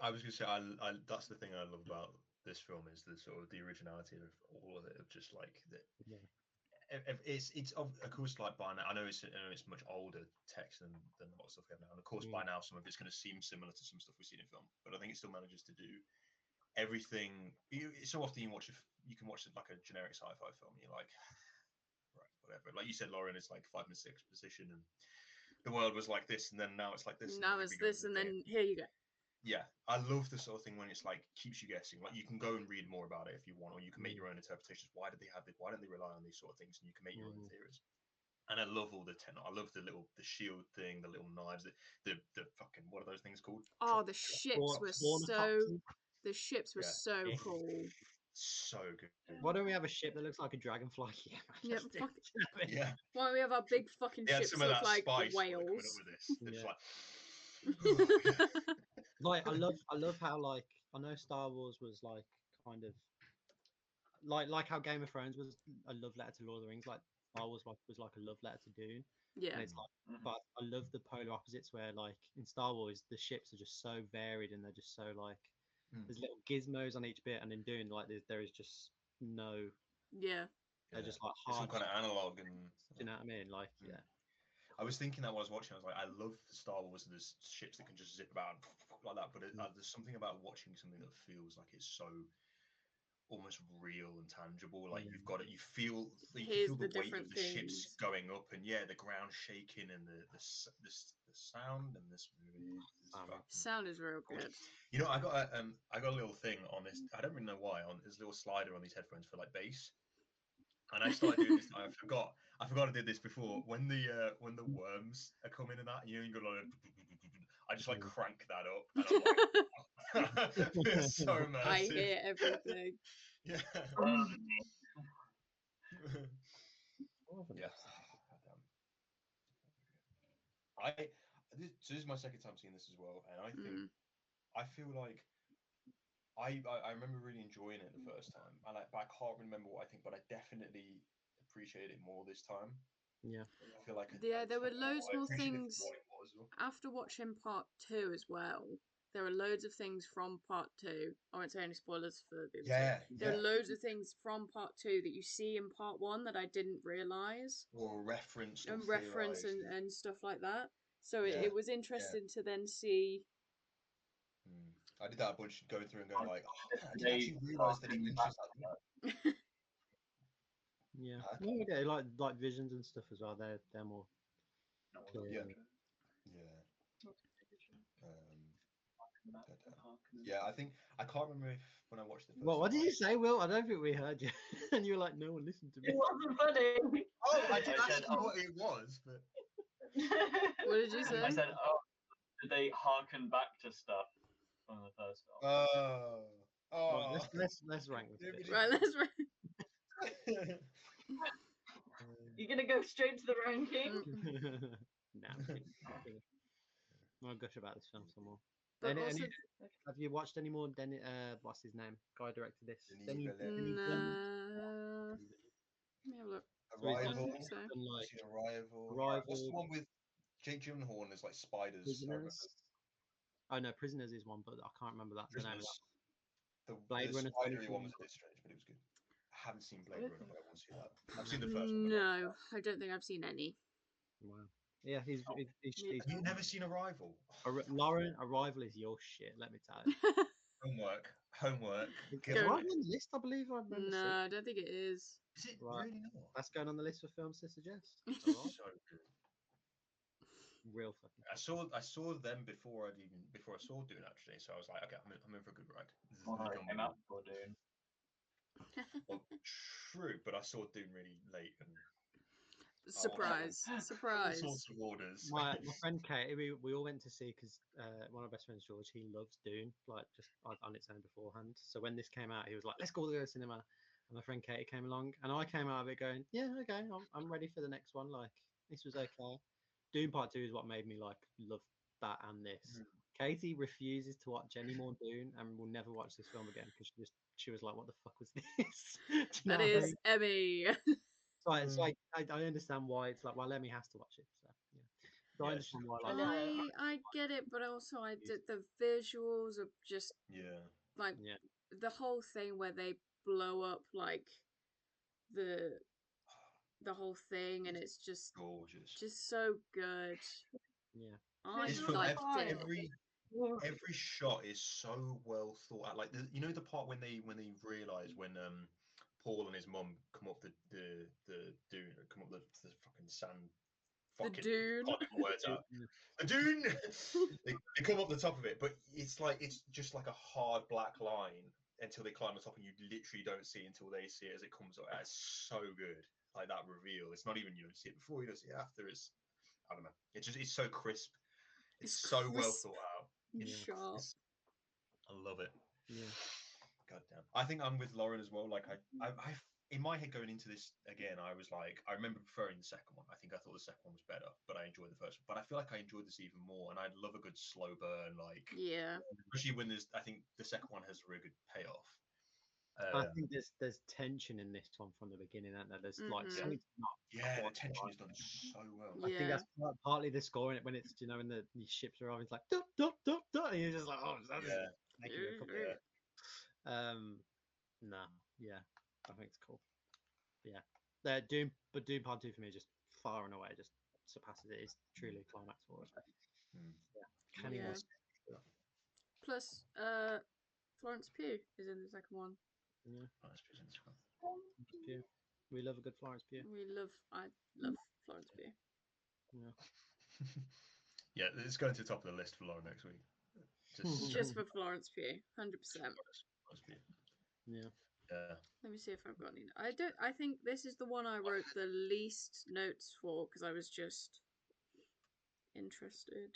[SPEAKER 5] I was gonna say, I that's the thing I love about this film is the sort of the originality of all of it, of just like that.
[SPEAKER 2] Yeah.
[SPEAKER 5] it's of course, like by now, I know it's much older text than a lot of stuff we have now, and of course by now some of it's going to seem similar to some stuff we've seen in film, but I think it still manages to do everything. So often you can watch like a generic sci-fi film, and you're like, right, whatever. Like you said, Lauren, it's like 5 and 6 position, and the world was like this, and then now it's like this.
[SPEAKER 1] Now it's this, and then here you go.
[SPEAKER 5] Yeah, I love the sort of thing when it's like keeps you guessing. Like you can go and read more about it if you want, or you can make your own interpretations. Why did they have it? Why don't they rely on these sort of things? And you can make your own theories. And I love all the techno. I love the shield thing, the little knives, the fucking, what are those things called?
[SPEAKER 1] Oh, the ships were so cool.
[SPEAKER 5] So good.
[SPEAKER 2] Why don't we have a ship that looks like a dragonfly?
[SPEAKER 1] Yeah,
[SPEAKER 5] yeah.
[SPEAKER 1] Why don't we have our big fucking ships
[SPEAKER 5] some of
[SPEAKER 1] look
[SPEAKER 5] that
[SPEAKER 1] like
[SPEAKER 5] spice
[SPEAKER 1] whales?
[SPEAKER 5] coming up with this. They're just
[SPEAKER 2] like I love how, like, I know Star Wars was like kind of like how Game of Thrones was a love letter to Lord of the Rings. Like Star Wars was like a love letter to Dune.
[SPEAKER 1] Yeah.
[SPEAKER 2] And it's like, but I love the polar opposites where, like, in Star Wars the ships are just so varied and they're just so like there's little gizmos on each bit, and in Dune, like, there is just no.
[SPEAKER 1] Yeah.
[SPEAKER 2] They're just like
[SPEAKER 5] it's
[SPEAKER 2] hard.
[SPEAKER 5] some kind of analog, and
[SPEAKER 2] do you know what I mean? Like, yeah.
[SPEAKER 5] I was thinking that while I was watching, I was like, I love Star Wars and there's ships that can just zip about like that, but there's something about watching something that feels like it's so almost real and tangible. Like you've got it, you feel the weight of the ships going up, and the ground shaking, and the sound in this movie.
[SPEAKER 1] Sound is real good.
[SPEAKER 5] You know, I got a little thing on this. I don't really know why, on this little slider on these headphones for like bass. And I started doing this. I forgot I did this before. When the worms are coming in that, you got like, I just like crank that up, and I'm like, it's so immersive.
[SPEAKER 1] I hear everything.
[SPEAKER 5] Yeah. This is my second time seeing this as well, and I think I feel like I remember really enjoying it the first time. But I can't remember what I think, but I definitely appreciated it more this time.
[SPEAKER 2] Yeah.
[SPEAKER 5] I feel like
[SPEAKER 1] there were loads more things after watching part 2 as well. There were loads of things from part 2. I won't say any spoilers for the other two. There are loads of things from part 2 that you see in part 1 that I didn't realise.
[SPEAKER 5] Or reference
[SPEAKER 1] and stuff like that. So it was interesting to then see.
[SPEAKER 5] I did that a bunch, going through and going like, I didn't actually realise that he mentions that.
[SPEAKER 2] Yeah. Okay, like visions and stuff as well. They're more clear.
[SPEAKER 5] Yeah, I think I can't remember if when I watched the first.
[SPEAKER 2] What did you say, Will? I don't think we heard you. And you were like, no one listened to me.
[SPEAKER 4] It wasn't funny.
[SPEAKER 5] Oh, I did ask you what it was, but
[SPEAKER 1] what did you say?
[SPEAKER 3] I said, did they harken back to stuff from the first
[SPEAKER 5] film?
[SPEAKER 2] Right, let's rank this.
[SPEAKER 1] Right, let's rank.
[SPEAKER 4] You're gonna go straight to the ranking?
[SPEAKER 2] No, I'll gush about this film some more.
[SPEAKER 1] But also,
[SPEAKER 2] have you watched any more? What's his name? Guy directed this.
[SPEAKER 1] Let me have a look.
[SPEAKER 5] Arrival.
[SPEAKER 2] Arrival.
[SPEAKER 5] What's the one with Jake Gyllenhaal? There's like spiders.
[SPEAKER 2] Prisoners. Oh no, Prisoners is one, but I can't remember that.
[SPEAKER 5] The
[SPEAKER 2] Blade Runner.
[SPEAKER 5] Spidery one was a bit strange, but it was good. I haven't seen Blade Runner, but I want to see that. I've seen the first one.
[SPEAKER 1] No, I don't think I've seen any.
[SPEAKER 2] Wow. Yeah, he's
[SPEAKER 5] You've never seen Arrival?
[SPEAKER 2] Lauren, Arrival is your shit, let me tell you.
[SPEAKER 5] Homework.
[SPEAKER 2] It's right on the list, I believe.
[SPEAKER 1] No, I don't think it is.
[SPEAKER 5] Is it really not?
[SPEAKER 2] That's going on the list for films to suggest.
[SPEAKER 5] So good.
[SPEAKER 2] Real fucking.
[SPEAKER 5] I saw them before I saw Dune, actually. So I was like, okay, I'm in for a good ride.
[SPEAKER 3] I came out for Dune.
[SPEAKER 5] Well, true, but I saw Dune really late and.
[SPEAKER 1] Surprise! Surprise!
[SPEAKER 5] All sorts of orders.
[SPEAKER 2] My friend Kate, we all went to see because one of my best friends, George, he loves Dune, like just on its own beforehand. So when this came out, he was like, "Let's go to the cinema." And my friend Katie came along, and I came out of it going, "Yeah, okay, I'm ready for the next one." Like, this was okay. Dune Part 2 is what made me like love that and this. Katie refuses to watch any more Dune and will never watch this film again because she was like, "What the fuck was this?"
[SPEAKER 1] That is Emmy.
[SPEAKER 2] So it's like I understand why it's like, well, Emmy has to watch it. So yeah, so I understand why.
[SPEAKER 1] I get it, but also I did the visuals of just like the whole thing where they blow up like the the whole thing, and it's just
[SPEAKER 5] Gorgeous.
[SPEAKER 1] so good.
[SPEAKER 2] Yeah.
[SPEAKER 1] I
[SPEAKER 5] This film,
[SPEAKER 1] liked it.
[SPEAKER 5] every shot is so well thought out. Like the part when they realise when Paul and his mum come up the dune, come up the fucking sand. Fucking
[SPEAKER 1] Dune.
[SPEAKER 5] can't get my words out. The dune. they come up the top of it, but it's just like a hard black line until they climb the top, and you literally don't see it until they see it as it comes up. It's so good. Like that reveal. It's not even you don't see it before, you don't see it after. It's I don't know. It's so crisp. It's so well thought out. It's
[SPEAKER 1] sharp.
[SPEAKER 5] I love it.
[SPEAKER 2] Yeah.
[SPEAKER 5] God damn. I think I'm with Lauren as well. Like I in my head going into this again, I was like, I remember preferring the second one. I think I thought the second one was better, but I enjoyed the first one. But I feel like I enjoyed this even more, and I'd love a good slow burn, like especially when I think the second one has a really good payoff.
[SPEAKER 2] I think there's tension in this one from the beginning, and there's like something's not.
[SPEAKER 5] Yeah, the tension is done so well.
[SPEAKER 2] I think that's partly the score in it when it's when the ships are arriving, it's like dup dup dup dup, and you're just like, oh, that is making me a couple. No, yeah, I think it's cool. Yeah, Doom Part 2 for me just far and away just surpasses it. It's truly a climax for us. Yeah.
[SPEAKER 1] Plus, Florence Pugh is in the second one.
[SPEAKER 2] Yeah, Florence Pugh. We love a good Florence Pugh.
[SPEAKER 1] I love Florence Pugh.
[SPEAKER 2] Yeah.
[SPEAKER 5] Yeah, it's going to the top of the list for Lauren next week.
[SPEAKER 1] Just for Florence Pugh, 100%.
[SPEAKER 2] Yeah.
[SPEAKER 1] Let me see if I've got any. I think this is the one I wrote the least notes for because I was just interested.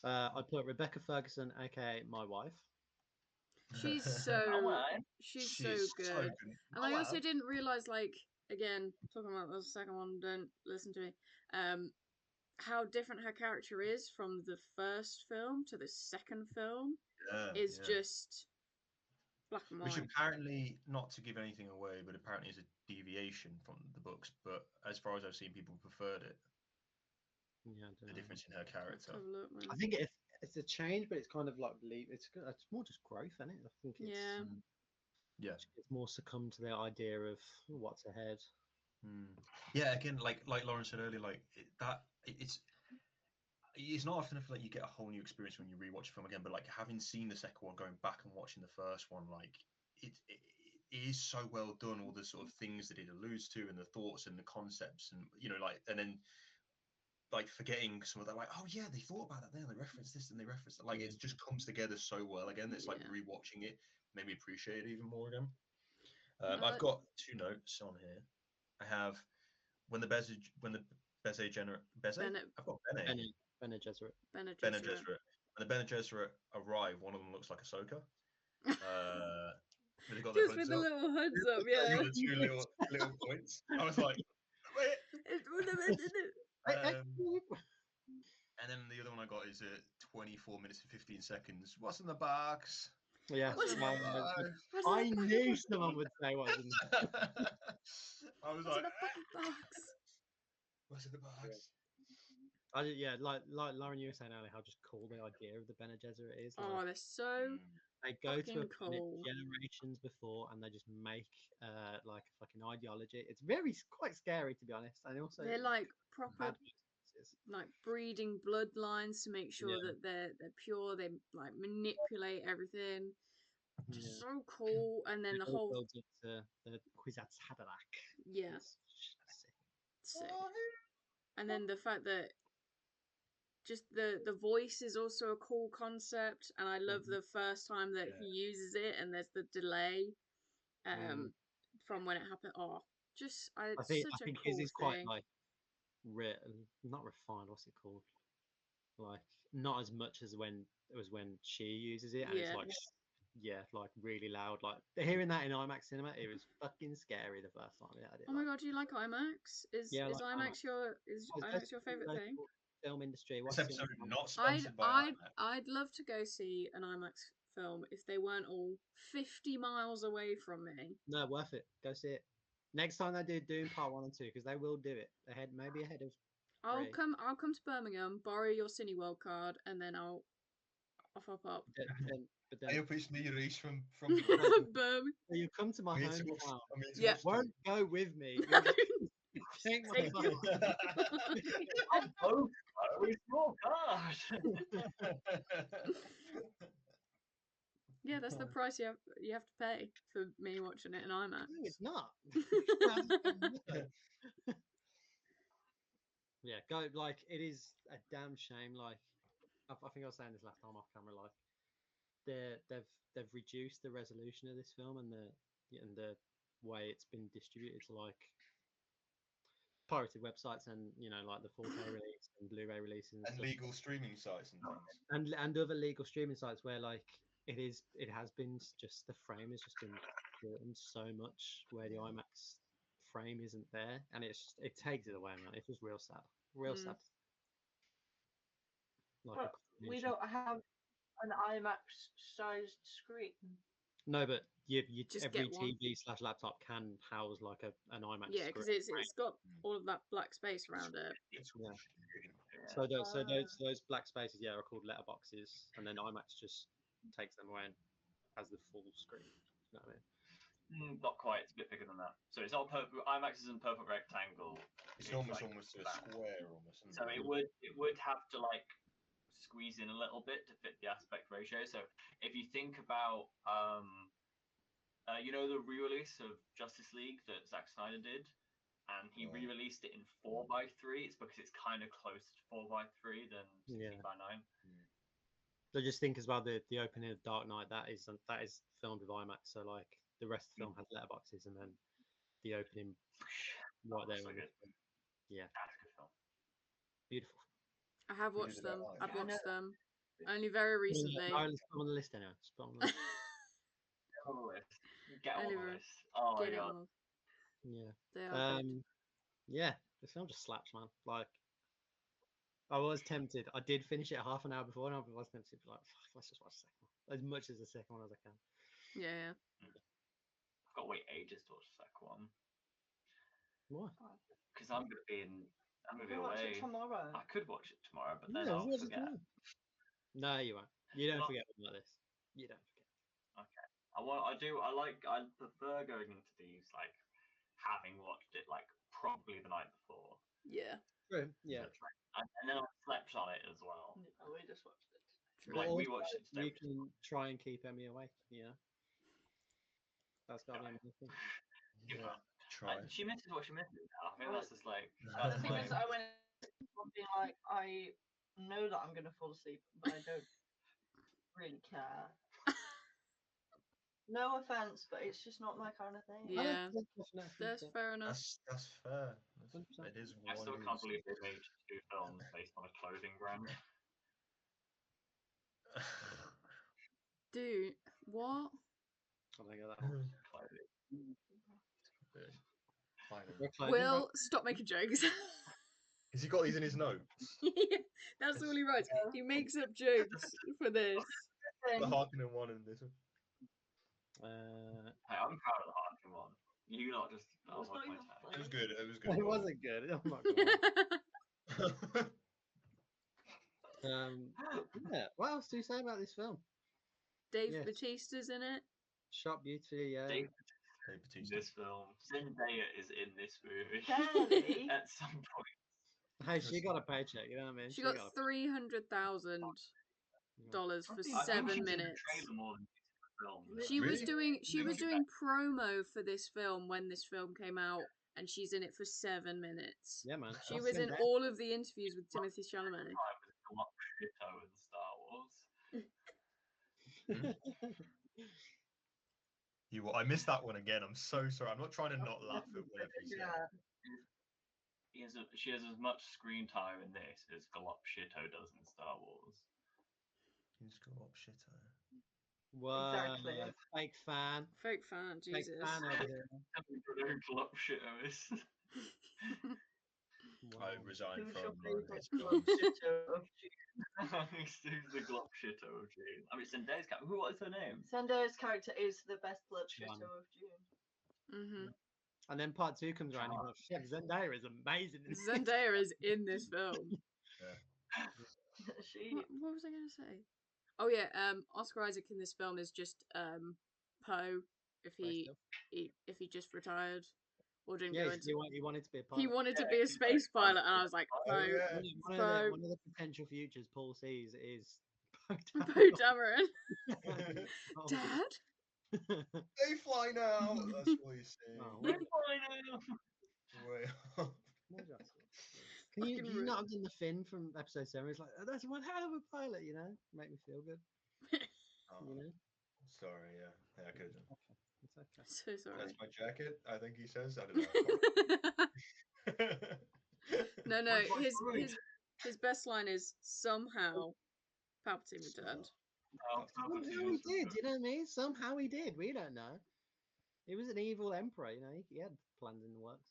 [SPEAKER 2] I put Rebecca Ferguson, aka my wife.
[SPEAKER 1] She's so good. And I also didn't realize, like, again, talking about the second one, don't listen to me. How different her character is from the first film to the second film is just black and white.
[SPEAKER 5] Which apparently, not to give anything away, but apparently is a deviation from the books. But as far as I've seen, people preferred it.
[SPEAKER 2] Yeah,
[SPEAKER 5] the difference in her character.
[SPEAKER 2] I think it's a change, but it's kind of like it's more just growth, isn't it? I think it's it's more succumb to the idea of what's ahead.
[SPEAKER 5] Yeah, again, like Lauren said earlier, like it's not often I feel like you get a whole new experience when you rewatch a film again, but like having seen the second one, going back and watching the first one, like it is so well done. All the sort of things that it alludes to, and the thoughts and the concepts, and and then like forgetting some of that, like, oh yeah, they thought about that there, they referenced this and they referenced that. Like it just comes together so well again. It's like rewatching it made me appreciate it even more again. I've got two notes on here. I have when the Bene Gesserit. When the Bene Gesserit arrive, one of them looks like Ahsoka. They got
[SPEAKER 1] just with the little hoods up,
[SPEAKER 5] yeah. The two little points. I was like, wait. And then the other one I got is 24 minutes and 15 seconds. What's in the box?
[SPEAKER 2] Yeah, I knew someone would say what's in the box.
[SPEAKER 5] I was like, what's in the box?
[SPEAKER 2] Like Lauren, you were saying earlier how just cool the idea of the Bene Gesserit is.
[SPEAKER 1] Like, they're so
[SPEAKER 2] they go to a planet
[SPEAKER 1] cool.
[SPEAKER 2] generations before, and they just make like a fucking ideology. It's quite scary, to be honest. And also
[SPEAKER 1] they're like proper like breeding bloodlines to make sure that they're pure. They like manipulate everything. Just so cool. And then the whole
[SPEAKER 2] builds up to the Kwisatz Haderach.
[SPEAKER 1] Yeah. Sick. And then the fact that just the voice is also a cool concept, and I love the first time that he uses it, and there's the delay from when it happened. I think his is quite like not refined. What's it called? Like not as much as when she uses it, and it's like like really loud. Like hearing that in IMAX cinema, it was fucking scary the first time we had it. Oh my god, do you like IMAX? Is IMAX your favorite thing?
[SPEAKER 2] Film industry.
[SPEAKER 5] This episode not sponsored by IMAX.
[SPEAKER 1] I'd love to go see an IMAX film if they weren't all 50 miles away from me.
[SPEAKER 2] No, worth it. Go see it. Next time they do Dune Part 1 and 2, because they will do it maybe ahead of.
[SPEAKER 1] I'll come to Birmingham, borrow your Cineworld card, and then I'll pop up.
[SPEAKER 2] But then
[SPEAKER 5] I appreciate you reach from
[SPEAKER 1] Birmingham.
[SPEAKER 2] You come to my hometown.
[SPEAKER 1] Yeah.
[SPEAKER 2] Won't go with me. Take my
[SPEAKER 1] Take
[SPEAKER 2] money.
[SPEAKER 3] I'm both. It's your card.
[SPEAKER 1] Yeah, that's the price you have to pay for me watching it in IMAX.
[SPEAKER 2] No, it's not. Yeah, go like it is a damn shame. Like I think I was saying this last time off camera. Like they've reduced the resolution of this film and the way it's been distributed to like pirated websites and like the 4K release and Blu-ray releases and
[SPEAKER 5] And
[SPEAKER 2] stuff.
[SPEAKER 5] legal streaming sites and things.
[SPEAKER 2] And other legal streaming sites where like it has been just the frame has just been shortened so much where the IMAX frame isn't there and it takes it away, man. It's just real sad. Real sad. Like
[SPEAKER 6] But we don't have an IMAX-sized screen.
[SPEAKER 2] No, but you
[SPEAKER 1] Just
[SPEAKER 2] every
[SPEAKER 1] get one.
[SPEAKER 2] TV/laptop can house like an IMAX
[SPEAKER 1] Yeah, because
[SPEAKER 2] screen.
[SPEAKER 1] it's got all of that black space around it.
[SPEAKER 2] Yeah. So those black spaces, are called letterboxes, and then IMAX just takes them away and has the full screen. You know what I mean?
[SPEAKER 3] Not quite. It's a bit bigger than that. So it's not perfect. IMAX isn't perfect rectangle.
[SPEAKER 5] It's almost to a square almost.
[SPEAKER 3] So it would have to like squeeze in a little bit to fit the aspect ratio. So if you think about the re-release of Justice League that Zack Snyder did, and he re-released it in 4:3. It's because it's kind of closer to 4:3 than 16:9.
[SPEAKER 2] So just think as well the opening of Dark Knight that is filmed with IMAX. So like the rest of the film has letterboxes, and then the opening right there.
[SPEAKER 3] So good.
[SPEAKER 2] Yeah,
[SPEAKER 3] that's a good film.
[SPEAKER 2] Beautiful.
[SPEAKER 1] I have watched them. I've
[SPEAKER 6] Yeah, I
[SPEAKER 1] watched them only very recently.
[SPEAKER 2] No, let's put them on the list anyway. Just put them on the list.
[SPEAKER 3] Get on the list. Get on
[SPEAKER 1] Anyway,
[SPEAKER 3] the list. Oh my
[SPEAKER 1] Get it
[SPEAKER 3] god.
[SPEAKER 1] on.
[SPEAKER 2] Yeah.
[SPEAKER 1] They are good.
[SPEAKER 2] Yeah, the film just slaps, man. Like, I was tempted. I did finish it half an hour before, and I was tempted to be like, fuck, let's just watch the second one. As much as the second one as I can.
[SPEAKER 1] Yeah.
[SPEAKER 3] I've got to wait ages to watch the second one.
[SPEAKER 2] Why?
[SPEAKER 3] Because I'm gonna be
[SPEAKER 4] Watch
[SPEAKER 3] away.
[SPEAKER 4] it tomorrow.
[SPEAKER 3] I could watch it tomorrow, but then
[SPEAKER 2] Yeah,
[SPEAKER 3] I'll
[SPEAKER 2] watch it
[SPEAKER 3] forget.
[SPEAKER 2] tomorrow. No, you won't. You don't forget like this. You don't forget.
[SPEAKER 3] I prefer going into these like having watched it like probably the night before.
[SPEAKER 1] Yeah.
[SPEAKER 2] True. Yeah.
[SPEAKER 3] And then I slept on it as well.
[SPEAKER 4] No, we just watched it.
[SPEAKER 1] True.
[SPEAKER 3] Like
[SPEAKER 2] But
[SPEAKER 3] we
[SPEAKER 2] also,
[SPEAKER 3] watched it
[SPEAKER 2] you
[SPEAKER 3] today.
[SPEAKER 2] can try and keep Emmy awake. That's got to be a main thing.
[SPEAKER 5] Yeah, try.
[SPEAKER 3] She misses what she misses now. I think that's just like.
[SPEAKER 4] The thing is, I went being like, I know that I'm gonna fall asleep, but I don't really care. No offense, but it's just not my kind of thing.
[SPEAKER 1] Yeah. That's fair enough.
[SPEAKER 5] That's fair.
[SPEAKER 2] 100%.
[SPEAKER 5] It is.
[SPEAKER 3] I still
[SPEAKER 5] what it
[SPEAKER 3] can't
[SPEAKER 5] is.
[SPEAKER 3] believe they made 2 films based on a clothing brand.
[SPEAKER 1] Dude, what?
[SPEAKER 2] I think of that one.
[SPEAKER 5] Finally.
[SPEAKER 1] Will, stop making jokes.
[SPEAKER 5] Has he got these in his notes?
[SPEAKER 1] Yeah, that's all he writes. He makes up jokes for this.
[SPEAKER 5] The Harkonnen one and this one.
[SPEAKER 3] Hey, I'm proud of the Harkin one. You lot just.
[SPEAKER 4] It was not even
[SPEAKER 5] It was good. It was good.
[SPEAKER 2] It wasn't good. I'm not gonna lie. Yeah. What else do you say about this film?
[SPEAKER 1] Dave
[SPEAKER 2] Yes.
[SPEAKER 1] Bautista's in it.
[SPEAKER 2] Shot beautifully. Yeah.
[SPEAKER 3] Dave
[SPEAKER 5] Dave Bautista.
[SPEAKER 3] This film. Zendaya is in this movie.
[SPEAKER 4] Kelly?
[SPEAKER 3] At some point.
[SPEAKER 2] Hey, she got a paycheck. You know what I mean?
[SPEAKER 1] She got $300,000 for
[SPEAKER 3] I think
[SPEAKER 1] 7
[SPEAKER 3] she's in the
[SPEAKER 1] minutes.
[SPEAKER 3] trailer more than she's in the film.
[SPEAKER 1] She was
[SPEAKER 5] Really?
[SPEAKER 1] doing promo for this film when this film came out, and she's in it for 7 minutes.
[SPEAKER 2] Yeah, man.
[SPEAKER 1] She was in all of the interviews with Timothy Chalamet.
[SPEAKER 3] Shito in Star Wars.
[SPEAKER 5] I missed that one again. I'm so sorry. I'm not trying to not laugh at whatever you say.
[SPEAKER 3] She has as much screen time in this as Galop Shito does in Star Wars.
[SPEAKER 5] Who's got up shit?
[SPEAKER 2] Wow.
[SPEAKER 4] Exactly.
[SPEAKER 2] Fake fan.
[SPEAKER 1] Fake fan,
[SPEAKER 2] Fake
[SPEAKER 1] Jesus.
[SPEAKER 2] fan over here.
[SPEAKER 3] Galop Shito is.
[SPEAKER 5] I
[SPEAKER 2] Wow.
[SPEAKER 5] resigned
[SPEAKER 4] Who's
[SPEAKER 5] from
[SPEAKER 4] your
[SPEAKER 5] Lauren
[SPEAKER 4] favourite
[SPEAKER 5] Hitchcock.
[SPEAKER 4] Shito of June?
[SPEAKER 3] Who's the Galop Shito of June? I mean, Zendaya's cat. What is her name?
[SPEAKER 4] Zendaya's character is the best blood Shito
[SPEAKER 2] One.
[SPEAKER 4] of June.
[SPEAKER 1] Mm-hmm.
[SPEAKER 2] And then part 2 comes around and you're like, shit, Zendaya is amazing. in this."
[SPEAKER 1] Zendaya is in this film.
[SPEAKER 4] She.
[SPEAKER 1] What was I going to say? Oh yeah, Oscar Isaac in this film is just Poe if he just retired. or didn't
[SPEAKER 2] Yeah,
[SPEAKER 1] go
[SPEAKER 2] he
[SPEAKER 1] into.
[SPEAKER 2] wanted to be a
[SPEAKER 1] He
[SPEAKER 2] pilot.
[SPEAKER 1] wanted to be a space pilot, and I was like,
[SPEAKER 5] Oh,
[SPEAKER 1] no,
[SPEAKER 5] yeah.
[SPEAKER 2] One
[SPEAKER 1] no.
[SPEAKER 2] of the potential futures Paul sees is
[SPEAKER 1] Poe Dameron. Dad?
[SPEAKER 5] They fly now. That's what he's saying.
[SPEAKER 2] Oh,
[SPEAKER 3] They're
[SPEAKER 2] well,
[SPEAKER 3] flying out.
[SPEAKER 5] Way off.
[SPEAKER 2] Can you
[SPEAKER 1] Fucking
[SPEAKER 2] not have done the Finn from episode 7? It's like, that's one hell of a pilot, you know? Make me feel good,
[SPEAKER 5] Oh,
[SPEAKER 2] you know?
[SPEAKER 5] sorry, yeah, I could.
[SPEAKER 2] It's okay.
[SPEAKER 1] So sorry.
[SPEAKER 5] That's my jacket. I think he says. I don't know.
[SPEAKER 1] No,
[SPEAKER 3] Where's my droid?
[SPEAKER 1] his best line is somehow Palpatine returned.
[SPEAKER 3] Oh,
[SPEAKER 2] Somehow he did, you know what I mean? Somehow he did. We don't know. He was an evil emperor, you know? He had plans in the works,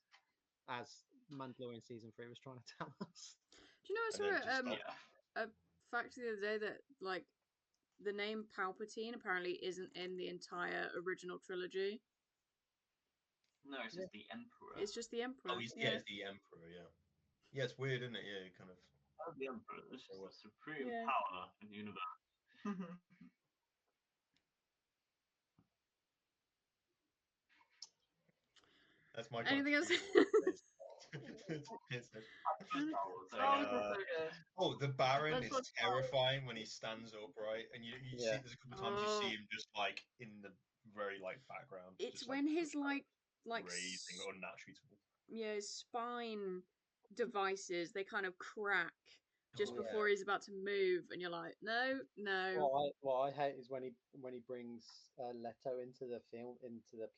[SPEAKER 2] as Mandalorian season 3 was trying to tell us.
[SPEAKER 1] Do you know I
[SPEAKER 5] And
[SPEAKER 1] saw
[SPEAKER 5] then just
[SPEAKER 3] Yeah.
[SPEAKER 1] a fact the other day that like the name Palpatine apparently isn't in the entire original trilogy.
[SPEAKER 3] No, it's just the Emperor.
[SPEAKER 1] It's just the Emperor.
[SPEAKER 5] Oh, he's the emperor. Yeah, yeah. It's weird, isn't it? Yeah, kind of.
[SPEAKER 3] Oh, the Emperor. This is the supreme
[SPEAKER 1] Yeah.
[SPEAKER 3] power in the universe.
[SPEAKER 5] That's my.
[SPEAKER 1] Anything else?
[SPEAKER 5] Oh, the Baron
[SPEAKER 4] That's
[SPEAKER 5] is
[SPEAKER 4] what's
[SPEAKER 5] terrifying when he stands upright, and you see
[SPEAKER 2] Yeah.
[SPEAKER 5] there's a couple of times you see him just like in the very like background.
[SPEAKER 1] It's
[SPEAKER 5] just,
[SPEAKER 1] when his like
[SPEAKER 5] raising unnaturally tall.
[SPEAKER 1] yeah, his spine devices they kind of crack just
[SPEAKER 5] Oh,
[SPEAKER 1] before he's about to move, and you're like, no.
[SPEAKER 2] What I hate is when he brings Leto into the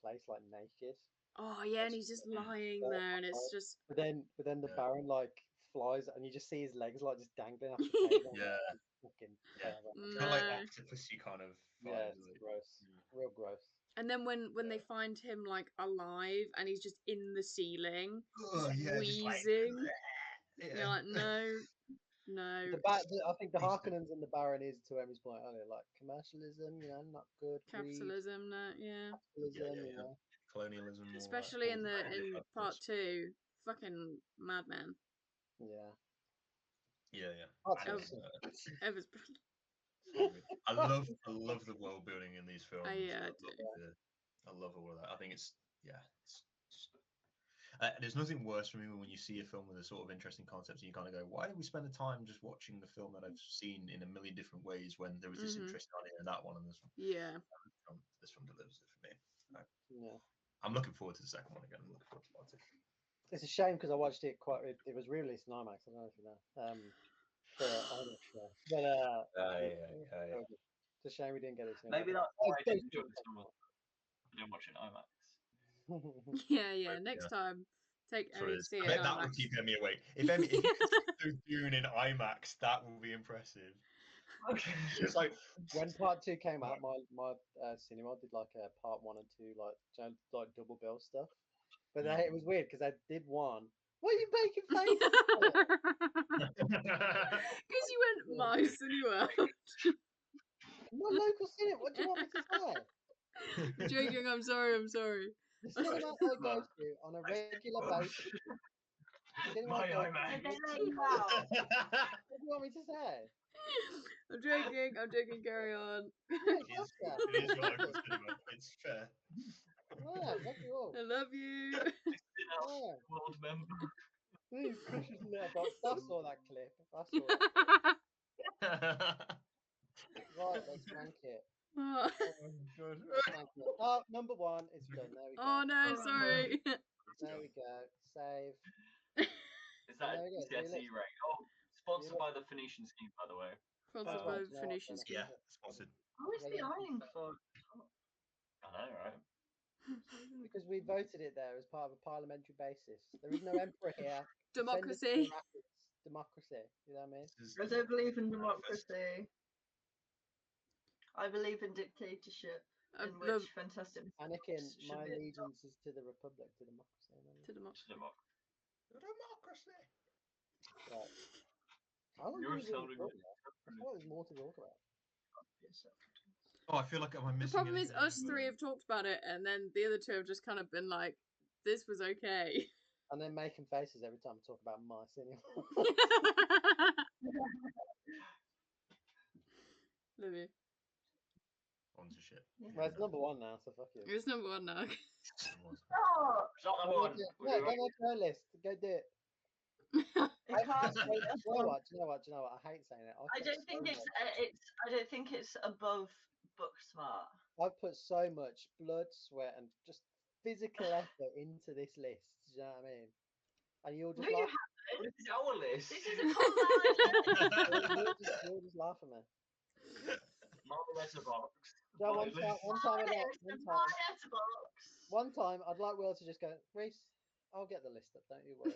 [SPEAKER 2] place like naked.
[SPEAKER 1] Oh yeah, and he's just lying there, and it's just.
[SPEAKER 2] But then the
[SPEAKER 5] Yeah.
[SPEAKER 2] Baron like flies, and you just see his legs like just dangling off the table.
[SPEAKER 5] Yeah.
[SPEAKER 2] Fucking
[SPEAKER 5] Yeah.
[SPEAKER 2] terrible.
[SPEAKER 5] It's kind of like octopusy kind of
[SPEAKER 2] Yeah,
[SPEAKER 5] vibes.
[SPEAKER 2] it's
[SPEAKER 5] Like,
[SPEAKER 2] gross. Real gross.
[SPEAKER 1] And then when they find him like alive and he's just in the ceiling,
[SPEAKER 5] oh,
[SPEAKER 1] just
[SPEAKER 5] yeah, just like,
[SPEAKER 1] wheezing,
[SPEAKER 5] yeah.
[SPEAKER 1] you're like, no.
[SPEAKER 2] I think the Harkonnens and the Baron is, to Emmy's point earlier, like commercialism, you know, not good.
[SPEAKER 1] Capitalism, no, yeah.
[SPEAKER 2] Capitalism, you know.
[SPEAKER 5] Colonialism, all
[SPEAKER 1] Especially
[SPEAKER 5] that.
[SPEAKER 1] in part 2, fucking madman.
[SPEAKER 2] Yeah.
[SPEAKER 5] Yeah.
[SPEAKER 1] Ever's
[SPEAKER 5] I love the world building in these films.
[SPEAKER 1] yeah,
[SPEAKER 5] I love all of that. I think it's there's nothing worse for me when you see a film with a sort of interesting concept and you kind of go, why did we spend the time just watching the film that I've seen in a million different ways when there was this interesting idea in that one and this one?
[SPEAKER 1] Yeah.
[SPEAKER 5] This film delivers it for me.
[SPEAKER 2] Yeah.
[SPEAKER 5] I'm looking forward to the second one again. I'm looking forward to part 2.
[SPEAKER 2] It's a shame because I watched it it was re-released in IMAX. I don't know if you know. For IMAX show. But
[SPEAKER 5] yeah.
[SPEAKER 2] It's a shame we didn't get it.
[SPEAKER 3] Maybe that's why I didn't watch it in IMAX.
[SPEAKER 1] Yeah. Next time, take Emmy to see it.
[SPEAKER 5] That would keep Emmy awake. If Emmy if you could do Dune in IMAX, that would be impressive.
[SPEAKER 3] Okay.
[SPEAKER 5] Just like
[SPEAKER 2] when part 2 came out, my cinema did like a part 1 and 2 like double bill stuff. But it was weird because I did one. What are you making faces?
[SPEAKER 1] Because you went my cinema.
[SPEAKER 2] My local cinema. What do you want me to say?
[SPEAKER 1] I'm joking. I'm sorry.
[SPEAKER 2] The cinema I go to on a regular basis.
[SPEAKER 3] My IMAX.
[SPEAKER 2] What do you want me to say?
[SPEAKER 1] I'm joking. Carry on.
[SPEAKER 5] it is your local cinema. It's fair.
[SPEAKER 2] Yeah, love you all.
[SPEAKER 1] I love you.
[SPEAKER 3] World member.
[SPEAKER 2] Please, precious letterbox. I saw that clip. Right, let's rank it.
[SPEAKER 1] Oh.
[SPEAKER 2] Oh, number 1 is done. There we go.
[SPEAKER 1] Oh no, sorry.
[SPEAKER 2] There we go. Save.
[SPEAKER 3] Is that a GCSE rank? Oh, sponsored by the Phoenician scheme, by the way.
[SPEAKER 1] Sponsored by the Phoenician scheme.
[SPEAKER 5] Yeah, sponsored.
[SPEAKER 4] How is the ironing for?
[SPEAKER 3] I know, right?
[SPEAKER 2] Because we voted it there as part of a parliamentary basis. There is no emperor here.
[SPEAKER 1] Democracy.
[SPEAKER 2] Democracy. You know what I mean?
[SPEAKER 4] I don't believe in democracy. I believe in dictatorship, in which Fantastic.
[SPEAKER 2] Anakin, my allegiance is to the Republic, to democracy.
[SPEAKER 1] To democracy.
[SPEAKER 5] Democracy.
[SPEAKER 2] Right. How long
[SPEAKER 3] You're
[SPEAKER 2] did we
[SPEAKER 3] sounding
[SPEAKER 2] talk about? I thought there's more to talk about.
[SPEAKER 5] Oh, I feel like I'm missing.
[SPEAKER 1] The problem is, us 3 have talked about it, and then the other 2 have just kind of been like, "This was okay."
[SPEAKER 2] And then making faces every time I talk about my cinema.
[SPEAKER 1] Love you.
[SPEAKER 5] sponsorship.
[SPEAKER 2] Well, it's number one now, so fuck you.
[SPEAKER 1] It's number one now.
[SPEAKER 5] It was.
[SPEAKER 4] Oh,
[SPEAKER 3] It's not number one.
[SPEAKER 2] No, go make your own list. Go do it.
[SPEAKER 4] it can't be.
[SPEAKER 2] Do you know what? Do you know what? I hate saying it.
[SPEAKER 4] I don't think I don't think it's above Booksmart.
[SPEAKER 2] I've put so much blood, sweat, and just physical effort into this list. Do you know what I mean? And you'll just
[SPEAKER 4] No, you
[SPEAKER 2] laugh.
[SPEAKER 3] This is our list.
[SPEAKER 4] This is a combined.
[SPEAKER 2] You'll just laugh at me.
[SPEAKER 3] My letterbox.
[SPEAKER 2] So
[SPEAKER 3] My list.
[SPEAKER 2] one time I'd like Will to just go, Reese, I'll get the list up, don't you worry.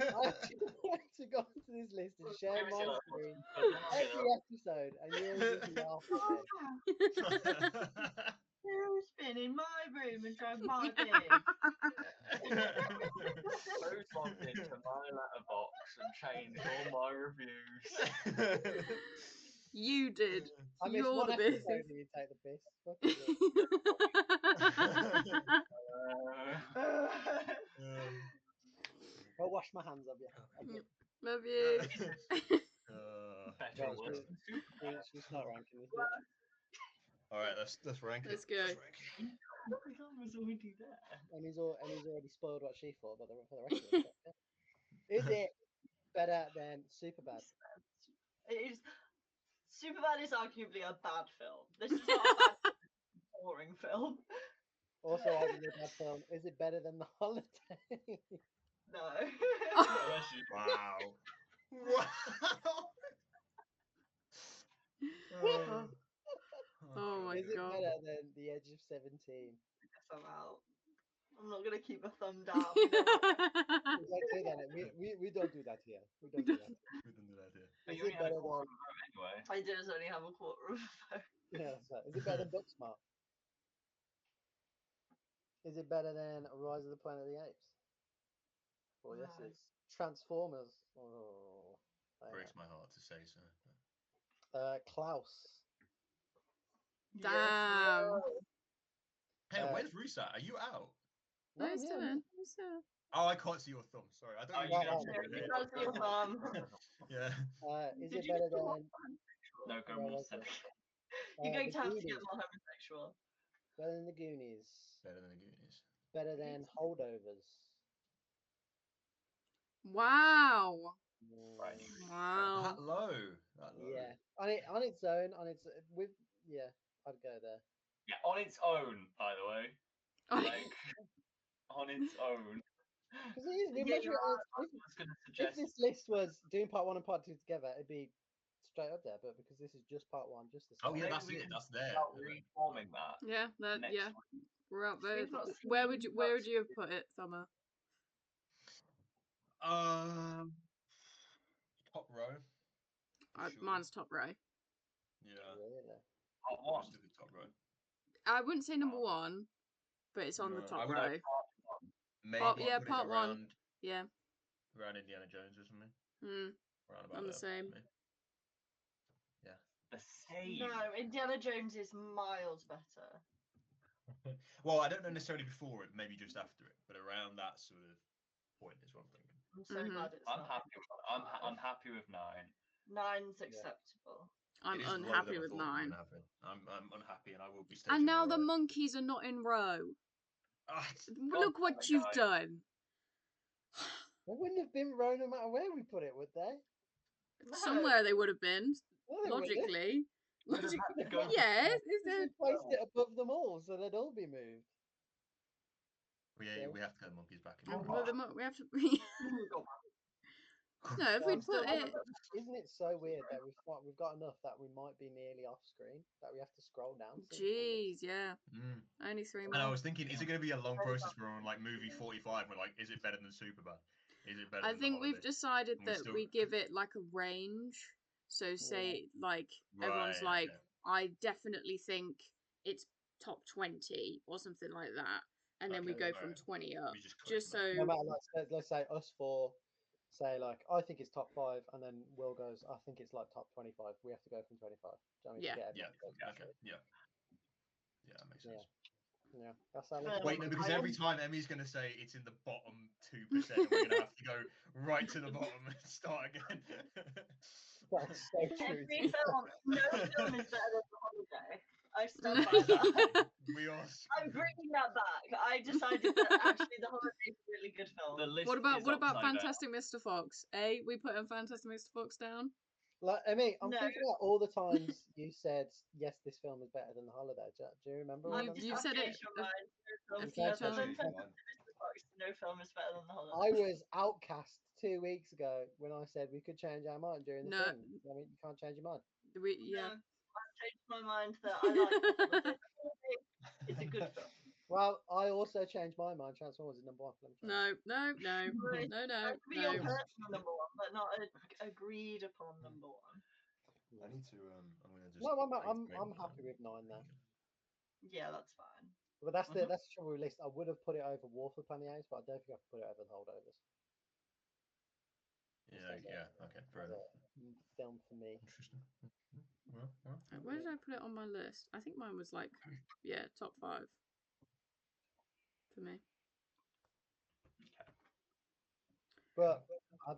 [SPEAKER 2] I actually want to go onto this list and share my screen every episode, and you'll just laugh at me.
[SPEAKER 4] Who's been in my room and drunk my bed?
[SPEAKER 3] Who's logged into my letterbox and changed all my reviews?
[SPEAKER 1] You did.
[SPEAKER 2] I missed
[SPEAKER 1] You're
[SPEAKER 2] one
[SPEAKER 1] the
[SPEAKER 2] episode
[SPEAKER 1] best.
[SPEAKER 2] and you take the piss. Fuck you. I'll wash my hands of you.
[SPEAKER 1] Love you.
[SPEAKER 3] Better or worse than Superman.
[SPEAKER 2] Should we start ranking this?
[SPEAKER 5] All right, let's rank
[SPEAKER 1] Let's
[SPEAKER 5] it.
[SPEAKER 1] go.
[SPEAKER 3] I was already there.
[SPEAKER 2] And he's already spoiled what she thought, but for the rest of it. Is it better than Superbad?
[SPEAKER 4] It is. Superbad is arguably a bad film. This is not a bad, boring film.
[SPEAKER 2] Also, arguably a bad film. Is it better than The Holiday?
[SPEAKER 4] No.
[SPEAKER 5] Wow. Wow.
[SPEAKER 1] Oh my
[SPEAKER 2] Is it
[SPEAKER 1] god.
[SPEAKER 2] better than The Edge of 17?
[SPEAKER 4] Yes, I'm out. I'm not gonna keep a thumb down.
[SPEAKER 2] We don't do that. We don't do that here. We don't do that.
[SPEAKER 5] We don't do that here.
[SPEAKER 3] But
[SPEAKER 2] Is
[SPEAKER 3] you
[SPEAKER 2] it
[SPEAKER 3] only had
[SPEAKER 2] better
[SPEAKER 3] a quarter
[SPEAKER 2] than?
[SPEAKER 3] of a vote anyway.
[SPEAKER 4] I just only have a quarter of a vote.
[SPEAKER 2] Yeah, that's right. Is it better than Booksmart? Is it better than Rise of the Planet of the Apes? Well, yes,
[SPEAKER 4] No.
[SPEAKER 2] it's Transformers. Oh,
[SPEAKER 5] Breaks my heart to say so.
[SPEAKER 2] Klaus.
[SPEAKER 1] Damn.
[SPEAKER 5] Hey, where's Reese at? Are you out?
[SPEAKER 1] No, he's
[SPEAKER 2] yeah,
[SPEAKER 1] still
[SPEAKER 2] yeah.
[SPEAKER 1] in. He's still in.
[SPEAKER 5] Oh, I can't see your thumb. Sorry, I
[SPEAKER 3] Oh,
[SPEAKER 5] don't.
[SPEAKER 3] you
[SPEAKER 5] even
[SPEAKER 3] can
[SPEAKER 5] know
[SPEAKER 3] actually
[SPEAKER 5] your
[SPEAKER 3] do
[SPEAKER 5] head.
[SPEAKER 3] it.
[SPEAKER 4] That's your mum.
[SPEAKER 5] Yeah.
[SPEAKER 2] Is
[SPEAKER 4] Did
[SPEAKER 2] it
[SPEAKER 4] you
[SPEAKER 2] better
[SPEAKER 4] just call
[SPEAKER 2] than?
[SPEAKER 3] No, go more silly.
[SPEAKER 4] You're going
[SPEAKER 2] The
[SPEAKER 4] to have to
[SPEAKER 2] Goonies?
[SPEAKER 4] get more homosexual.
[SPEAKER 2] Better than the Goonies.
[SPEAKER 5] Better than the Goonies.
[SPEAKER 2] Better than Holdovers.
[SPEAKER 1] Wow.
[SPEAKER 3] Right.
[SPEAKER 1] Wow.
[SPEAKER 5] That low. That low.
[SPEAKER 2] Yeah, on its own, I'd go there.
[SPEAKER 3] Yeah, on its own, by the way. Like, on its own.
[SPEAKER 2] Because it is. We
[SPEAKER 4] Yeah,
[SPEAKER 2] measure it.
[SPEAKER 3] I was going to
[SPEAKER 2] If
[SPEAKER 3] suggest.
[SPEAKER 2] this list was doing part 1 and part 2 together, it'd be straight up there. But because this is just part 1, just the
[SPEAKER 5] Oh yeah,
[SPEAKER 3] Maybe
[SPEAKER 5] that's
[SPEAKER 3] we
[SPEAKER 5] it.
[SPEAKER 3] can
[SPEAKER 5] That's there.
[SPEAKER 3] Start reforming that.
[SPEAKER 1] Yeah, that
[SPEAKER 3] Next
[SPEAKER 1] yeah.
[SPEAKER 3] week.
[SPEAKER 1] We're up there.
[SPEAKER 4] We've not seen
[SPEAKER 1] Where
[SPEAKER 4] it.
[SPEAKER 1] would you have put it, Summer?
[SPEAKER 5] Top row. for sure.
[SPEAKER 1] Mine's top row.
[SPEAKER 5] Yeah.
[SPEAKER 2] Really?
[SPEAKER 3] Part one.
[SPEAKER 5] Just look at top row.
[SPEAKER 1] I wouldn't say number one, but it's on the
[SPEAKER 5] No,
[SPEAKER 1] top
[SPEAKER 5] I would-
[SPEAKER 1] row.
[SPEAKER 5] Maybe
[SPEAKER 1] Part-
[SPEAKER 5] put
[SPEAKER 1] yeah,
[SPEAKER 5] it
[SPEAKER 1] part one.
[SPEAKER 5] around,
[SPEAKER 1] Yeah.
[SPEAKER 5] around Indiana Jones or something.
[SPEAKER 1] Mm.
[SPEAKER 5] Around about
[SPEAKER 1] I'm the
[SPEAKER 5] there,
[SPEAKER 1] same.
[SPEAKER 5] maybe. Yeah.
[SPEAKER 3] The same.
[SPEAKER 4] No, Indiana Jones is miles better.
[SPEAKER 5] Well, I don't know necessarily before it, maybe just after it, but around that sort of point is what I'm thinking.
[SPEAKER 4] I'm so
[SPEAKER 1] Mhm.
[SPEAKER 4] glad it's
[SPEAKER 3] I'm
[SPEAKER 4] not.
[SPEAKER 3] happy. I'm happy with 9.
[SPEAKER 4] 9's acceptable.
[SPEAKER 1] I'm
[SPEAKER 5] It is lower than
[SPEAKER 1] unhappy
[SPEAKER 5] I
[SPEAKER 1] with
[SPEAKER 5] thought it would
[SPEAKER 1] 9.
[SPEAKER 5] happen. I'm unhappy, and I will be stating
[SPEAKER 1] And now the
[SPEAKER 5] why.
[SPEAKER 1] monkeys are not in row.
[SPEAKER 5] Ah,
[SPEAKER 1] Look what
[SPEAKER 3] damn it,
[SPEAKER 1] you've
[SPEAKER 3] guys.
[SPEAKER 1] done.
[SPEAKER 2] They wouldn't have been row no matter where we put it, would they?
[SPEAKER 4] No.
[SPEAKER 1] Somewhere they would have been,
[SPEAKER 2] No, they wouldn't.
[SPEAKER 1] logically.
[SPEAKER 3] Would have had to go-
[SPEAKER 1] Yeah, is
[SPEAKER 2] Because
[SPEAKER 1] there?
[SPEAKER 2] we placed it above them all, so they'd all be moved.
[SPEAKER 5] Yeah, we have to get the monkeys back in.
[SPEAKER 3] Oh,
[SPEAKER 1] Well, we have to. No, if
[SPEAKER 2] So
[SPEAKER 1] we'd
[SPEAKER 2] I'm still
[SPEAKER 1] put it.
[SPEAKER 2] Isn't it so weird that we've got enough that we might be nearly off screen that we have to scroll down?
[SPEAKER 1] Jeez, yeah.
[SPEAKER 5] Mm.
[SPEAKER 1] Only 3
[SPEAKER 5] And I
[SPEAKER 1] more.
[SPEAKER 5] was thinking, is it going to be a long process where we're on like movie 45? We're like, is it better than Superbad? Is it better?
[SPEAKER 1] I
[SPEAKER 5] than
[SPEAKER 1] think
[SPEAKER 5] The
[SPEAKER 1] we've
[SPEAKER 5] Holiday?
[SPEAKER 1] decided
[SPEAKER 5] And we
[SPEAKER 1] that
[SPEAKER 5] still-
[SPEAKER 1] we give it like a range. So say like everyone's
[SPEAKER 5] Right,
[SPEAKER 1] like,
[SPEAKER 5] okay.
[SPEAKER 1] I definitely think it's top 20 or something like that, and then we
[SPEAKER 5] Okay,
[SPEAKER 1] go from
[SPEAKER 5] right.
[SPEAKER 1] 20 up.
[SPEAKER 5] We just
[SPEAKER 1] Just
[SPEAKER 5] correct
[SPEAKER 2] No
[SPEAKER 1] so
[SPEAKER 2] matter, like, let's say us four say like I think it's top 5, and then Will goes I think it's like top 25. We have to go from 25. Do you know what I mean?
[SPEAKER 1] Yeah.
[SPEAKER 2] To get
[SPEAKER 5] Yeah.
[SPEAKER 2] everyone to go
[SPEAKER 5] Okay.
[SPEAKER 2] through.
[SPEAKER 5] Yeah, that makes sense.
[SPEAKER 2] Yeah, that's how.
[SPEAKER 5] Wait, no, because every time Emmy's going to say it's in the bottom 2%, and we're going to have to go right to the bottom and start again.
[SPEAKER 2] That's so true.
[SPEAKER 4] Every film, no film is better than The Holiday. I stand by that.
[SPEAKER 5] We are.
[SPEAKER 4] I'm bringing that back. I decided that actually The Holiday is a really good film.
[SPEAKER 3] The list
[SPEAKER 1] What about
[SPEAKER 3] is upside down.
[SPEAKER 1] Fantastic Mr. Fox? We put Fantastic Mr. Fox down.
[SPEAKER 2] Like, I mean, I'm
[SPEAKER 4] No.
[SPEAKER 2] thinking about all the times you said yes, this film is better than The Holiday. Do you remember? all
[SPEAKER 1] You-
[SPEAKER 2] them
[SPEAKER 1] you've
[SPEAKER 2] times?
[SPEAKER 1] said it
[SPEAKER 4] changed my mind.
[SPEAKER 1] a
[SPEAKER 4] No
[SPEAKER 1] few
[SPEAKER 4] film-
[SPEAKER 1] times.
[SPEAKER 4] other than Mr. Fox, no film is better than The Holiday.
[SPEAKER 2] I was outcast 2 weeks ago when I said we could change our mind during the
[SPEAKER 1] No.
[SPEAKER 2] thing. I mean, you can't change your mind.
[SPEAKER 1] Yeah.
[SPEAKER 4] No, I've changed my mind that I like The Holiday. The Holiday is a good film.
[SPEAKER 2] Well, I also changed my mind. Transformers is number one. Let me try.
[SPEAKER 1] No.
[SPEAKER 4] Right.
[SPEAKER 1] No.
[SPEAKER 4] That could be your personal number one, but not agreed upon number one.
[SPEAKER 5] I need to. I'm gonna just.
[SPEAKER 2] No, I'm happy with 9 now.
[SPEAKER 4] Yeah, that's fine.
[SPEAKER 2] But that's the trouble with list. I would have put it over War for the Planet of the Apes, but I don't think I could put it over The Holdovers.
[SPEAKER 5] Yeah. Okay. Fair
[SPEAKER 2] As
[SPEAKER 5] enough.
[SPEAKER 2] a film for me.
[SPEAKER 5] Interesting. Well.
[SPEAKER 1] Where did I put it on my list? I think mine was like, yeah, top 5 for me.
[SPEAKER 2] But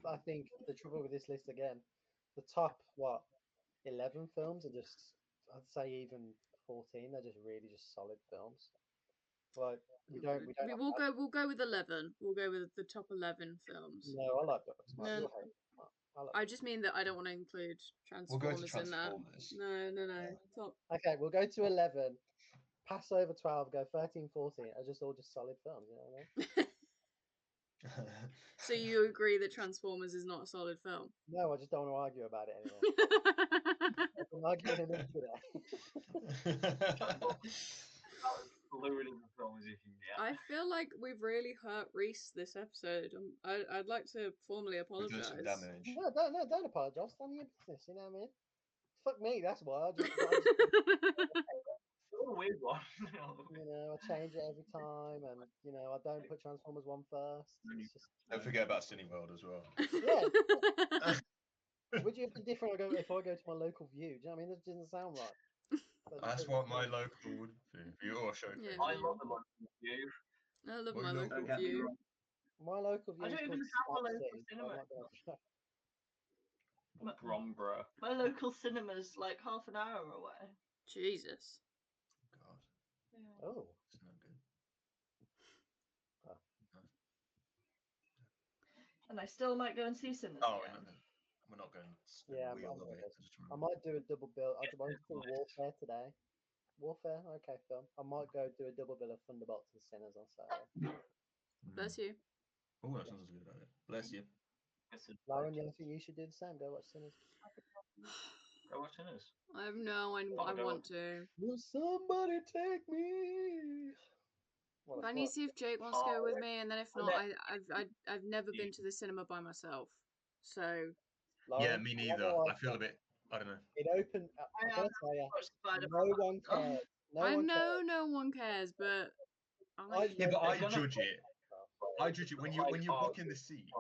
[SPEAKER 2] I think the trouble with this list again, the top 11 films are just, I'd say even 14. They're just really just solid films. Like we don't.
[SPEAKER 1] We'll go with 11. We'll go with the top 11 films.
[SPEAKER 2] No, I like books.
[SPEAKER 1] No. I just mean that I don't want to include Transformers, in that. No. Top.
[SPEAKER 2] Okay, we'll go to 11. Pass over 12. Go 13, 14. Are just all just solid films. You know what I mean?
[SPEAKER 1] So you agree that Transformers is not a solid film?
[SPEAKER 2] No, I just don't want to argue about it anymore. I'm arguing enough today.
[SPEAKER 3] Fluid as a film as you can get.
[SPEAKER 1] I feel like we've really hurt Reese this episode. I'd like to formally apologise.
[SPEAKER 2] No, don't apologise. Stand on your business. You know what I mean? Fuck me. That's why I just
[SPEAKER 3] You're a weird one.
[SPEAKER 2] you know, I change it every time, and you know, I don't put Transformers 1 first. It's just
[SPEAKER 5] Don't forget about Cineworld as well.
[SPEAKER 2] yeah. Would you be different if I go to my local View? Do you know what I mean? That doesn't sound right.
[SPEAKER 5] That's what my local would be. For your show.
[SPEAKER 1] Yeah,
[SPEAKER 3] I love the local View.
[SPEAKER 1] I love
[SPEAKER 5] Well,
[SPEAKER 1] my
[SPEAKER 5] you know,
[SPEAKER 1] local
[SPEAKER 3] don't get me
[SPEAKER 1] View.
[SPEAKER 3] wrong.
[SPEAKER 2] My local View
[SPEAKER 4] I
[SPEAKER 2] is
[SPEAKER 4] don't
[SPEAKER 2] called
[SPEAKER 4] even have a
[SPEAKER 2] Smart
[SPEAKER 4] local
[SPEAKER 2] City, so I'm
[SPEAKER 4] cinema.
[SPEAKER 2] not gonna-
[SPEAKER 3] Bromborough.
[SPEAKER 4] My local cinema's like half an hour away.
[SPEAKER 1] Jesus.
[SPEAKER 5] God,
[SPEAKER 4] Yeah.
[SPEAKER 2] Oh,
[SPEAKER 5] it's not good.
[SPEAKER 4] And I still might go and see cinemas
[SPEAKER 5] Oh,
[SPEAKER 4] again.
[SPEAKER 5] no. We're not going.
[SPEAKER 2] yeah.
[SPEAKER 5] We
[SPEAKER 2] I'm
[SPEAKER 5] love
[SPEAKER 2] gonna
[SPEAKER 5] it.
[SPEAKER 2] go.
[SPEAKER 5] I just
[SPEAKER 2] I
[SPEAKER 5] remember.
[SPEAKER 2] might do a double bill. I went to Warfare today. Warfare, okay, film. I might go do a double bill of Thunderbolts and Sinners on Saturday.
[SPEAKER 1] Bless you.
[SPEAKER 5] Oh, that sounds good about it. Bless you.
[SPEAKER 2] Lauren, you think you should do the same? Go watch Sinners.
[SPEAKER 3] Go watch Sinners.
[SPEAKER 1] I want to.
[SPEAKER 2] Will somebody take me? What a
[SPEAKER 1] I need to
[SPEAKER 2] fuck.
[SPEAKER 1] see if Jake wants to go with me, and then if not, I've never been to the cinema by myself. So
[SPEAKER 2] Lauren,
[SPEAKER 5] Yeah, me neither. I feel a bit. I don't know.
[SPEAKER 2] It opened. I'm
[SPEAKER 4] I
[SPEAKER 2] gonna tell you,
[SPEAKER 4] watched Spider-Man.
[SPEAKER 2] no one cares.
[SPEAKER 1] I know no one cares, but
[SPEAKER 5] Yeah, but I
[SPEAKER 3] They're gonna-
[SPEAKER 5] judge it. I judge it when you're booking the seats.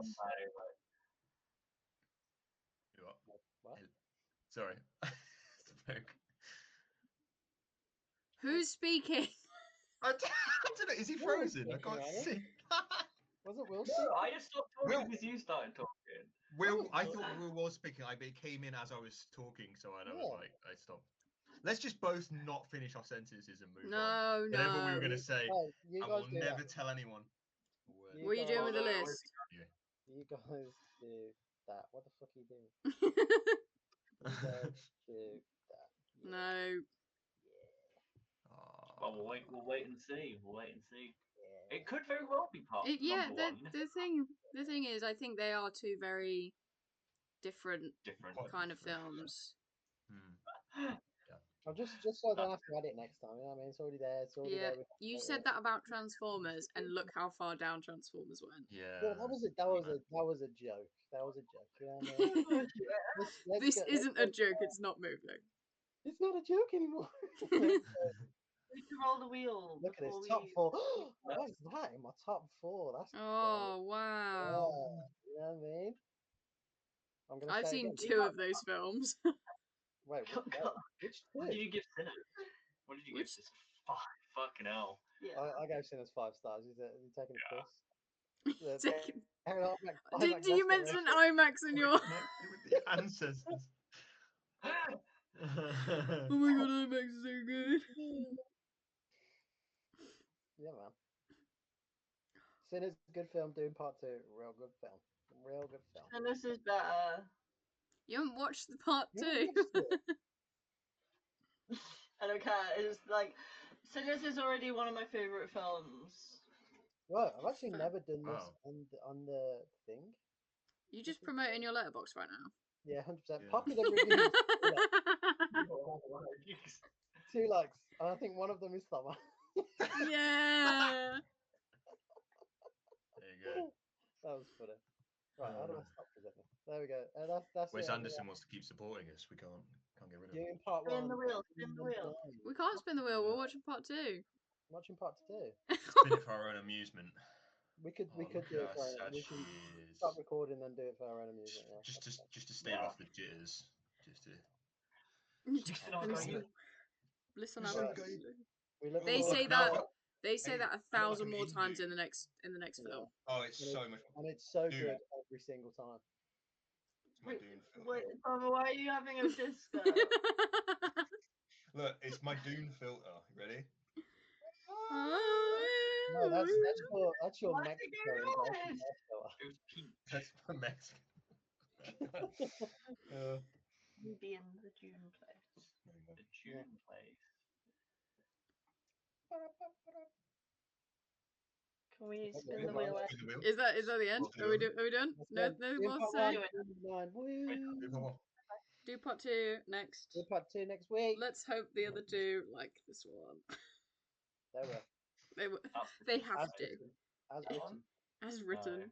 [SPEAKER 5] You what?
[SPEAKER 2] What?
[SPEAKER 5] Sorry. Spoke.
[SPEAKER 1] who's speaking?
[SPEAKER 5] I don't know. Is he frozen? I can't see.
[SPEAKER 2] Was it Will?
[SPEAKER 3] No, I just stopped talking
[SPEAKER 5] Will-
[SPEAKER 3] because you started talking.
[SPEAKER 5] Will, I thought Will was speaking. But it came in as I was talking, so I was
[SPEAKER 2] Yeah.
[SPEAKER 5] like, I stopped. Let's just both not finish our sentences and move on.
[SPEAKER 1] No,
[SPEAKER 5] Whatever we were
[SPEAKER 1] no.
[SPEAKER 5] gonna say,
[SPEAKER 2] No, you
[SPEAKER 5] I
[SPEAKER 2] guys
[SPEAKER 5] will
[SPEAKER 2] do
[SPEAKER 5] never
[SPEAKER 2] that.
[SPEAKER 5] tell anyone. a word.
[SPEAKER 2] You
[SPEAKER 1] What are you doing with the
[SPEAKER 3] Oh, no,
[SPEAKER 1] list?
[SPEAKER 2] You guys do that. What the fuck are you doing? You guys do that. Yeah.
[SPEAKER 1] No.
[SPEAKER 3] Well, we'll wait and see. We'll wait and see.
[SPEAKER 2] Yeah.
[SPEAKER 3] It could very well be part
[SPEAKER 1] Yeah,
[SPEAKER 3] number one.
[SPEAKER 1] the thing is, I think they are two very different
[SPEAKER 3] Different.
[SPEAKER 1] kind of films.
[SPEAKER 2] I'm just so I don't have to add it next time. You know what I mean? It's already there. It's already
[SPEAKER 1] Yeah,
[SPEAKER 2] there.
[SPEAKER 1] you said that about Transformers, and look how far down Transformers went.
[SPEAKER 5] Yeah.
[SPEAKER 2] Yeah, that was a joke. That was a joke. You know what I mean? Let's
[SPEAKER 1] This
[SPEAKER 2] get-
[SPEAKER 1] isn't a joke. It's not moving.
[SPEAKER 2] It's not a joke anymore.
[SPEAKER 4] We can roll the wheel.
[SPEAKER 2] Look at
[SPEAKER 4] before
[SPEAKER 2] this top
[SPEAKER 4] we-
[SPEAKER 2] 4. What is that in my top 4? That's
[SPEAKER 1] Oh
[SPEAKER 2] cool.
[SPEAKER 1] wow!
[SPEAKER 2] Yeah, you know what I mean? I'm gonna
[SPEAKER 1] I've
[SPEAKER 2] say
[SPEAKER 1] seen
[SPEAKER 2] again.
[SPEAKER 1] 2 of those films.
[SPEAKER 2] Wait,
[SPEAKER 4] Oh, God.
[SPEAKER 2] which
[SPEAKER 3] What did
[SPEAKER 2] 2?
[SPEAKER 3] you give Sinners? What did you give this? Fucking hell.
[SPEAKER 4] Yeah.
[SPEAKER 2] I gave Sinners 5 stars. Is it taking a piss? Yeah,
[SPEAKER 1] Taking-
[SPEAKER 2] IMAX
[SPEAKER 1] Did you
[SPEAKER 2] Master
[SPEAKER 1] mention
[SPEAKER 2] Race.
[SPEAKER 1] IMAX in your?
[SPEAKER 5] Connected with the ancestors.
[SPEAKER 1] Oh my god, IMAX is so good.
[SPEAKER 7] Yeah, man. Sinners, good film. Dune Part 2, real good film. Real good film.
[SPEAKER 4] And this is better.
[SPEAKER 1] You haven't watched the part
[SPEAKER 7] You
[SPEAKER 1] 2.
[SPEAKER 7] haven't watched it?
[SPEAKER 4] I don't care. It's like Sinners is already one of my favorite films.
[SPEAKER 7] Well, I've actually
[SPEAKER 1] Fair.
[SPEAKER 7] never done this
[SPEAKER 5] Wow.
[SPEAKER 7] on the thing.
[SPEAKER 1] You just promoting your letterbox right now.
[SPEAKER 7] Yeah, 100%.
[SPEAKER 5] Yeah.
[SPEAKER 7] Popular reviews. 2 likes. And I think one of them is summer.
[SPEAKER 1] Yeah.
[SPEAKER 5] There you go.
[SPEAKER 7] That was funny. Right, how do I stop presenting? There we go. That's
[SPEAKER 5] Wes
[SPEAKER 7] it.
[SPEAKER 5] Anderson wants to keep supporting us. We can't get rid of him.
[SPEAKER 7] Dune Part
[SPEAKER 4] Spin
[SPEAKER 7] 1.
[SPEAKER 4] the wheel, spin the wheel.
[SPEAKER 1] We can't spin the wheel. We're watching part 2.
[SPEAKER 7] Watching Part 2.
[SPEAKER 5] Spin it for our own amusement.
[SPEAKER 7] We could
[SPEAKER 5] Oh,
[SPEAKER 7] do
[SPEAKER 5] look
[SPEAKER 7] it
[SPEAKER 5] at
[SPEAKER 7] for
[SPEAKER 5] how
[SPEAKER 7] our
[SPEAKER 5] sad
[SPEAKER 7] we
[SPEAKER 5] she
[SPEAKER 7] can
[SPEAKER 5] is.
[SPEAKER 7] stop recording and do it for our own amusement. Yeah.
[SPEAKER 5] Just to stave off the jitters. Just to.
[SPEAKER 1] Bliss on
[SPEAKER 5] It's
[SPEAKER 1] our
[SPEAKER 7] okay.
[SPEAKER 1] bliss.
[SPEAKER 7] We look
[SPEAKER 1] They
[SPEAKER 7] forward
[SPEAKER 1] say
[SPEAKER 7] to
[SPEAKER 1] that.
[SPEAKER 7] it.
[SPEAKER 1] They say
[SPEAKER 5] Hey,
[SPEAKER 1] that
[SPEAKER 5] I
[SPEAKER 1] 1,000 more
[SPEAKER 5] like an
[SPEAKER 1] times
[SPEAKER 5] indie.
[SPEAKER 1] in the next film.
[SPEAKER 5] Oh, it's so much.
[SPEAKER 7] And it's so
[SPEAKER 5] Dude.
[SPEAKER 7] good every single time.
[SPEAKER 5] It's my Dune filter.
[SPEAKER 4] Wait, Baba, why are you having a disco?
[SPEAKER 5] Look, it's my Dune filter. You ready?
[SPEAKER 7] No, that's your
[SPEAKER 4] Why is it
[SPEAKER 7] Mexico
[SPEAKER 4] going
[SPEAKER 7] impression.
[SPEAKER 4] on?
[SPEAKER 3] It was pink.
[SPEAKER 5] That's my Mexican.
[SPEAKER 4] You be in the Dune place.
[SPEAKER 3] The Dune place.
[SPEAKER 4] Can we spin
[SPEAKER 7] Good
[SPEAKER 4] the
[SPEAKER 7] one.
[SPEAKER 4] wheel?
[SPEAKER 5] Spin the wheel.
[SPEAKER 1] Is that the end?
[SPEAKER 5] Spin
[SPEAKER 1] Are
[SPEAKER 5] the
[SPEAKER 1] we
[SPEAKER 5] wheel.
[SPEAKER 1] done?
[SPEAKER 7] Let's
[SPEAKER 1] No,
[SPEAKER 7] go.
[SPEAKER 1] no
[SPEAKER 7] Dune
[SPEAKER 1] more to
[SPEAKER 7] Part
[SPEAKER 1] say.
[SPEAKER 7] 1, Dune 9. Woo!
[SPEAKER 5] Come on.
[SPEAKER 1] Do part 2 next.
[SPEAKER 7] Dune Part 2 next week.
[SPEAKER 1] Let's hope the other 2 like this one.
[SPEAKER 7] There we are.
[SPEAKER 1] They have
[SPEAKER 7] As
[SPEAKER 1] to,
[SPEAKER 7] written. As written.
[SPEAKER 1] as written.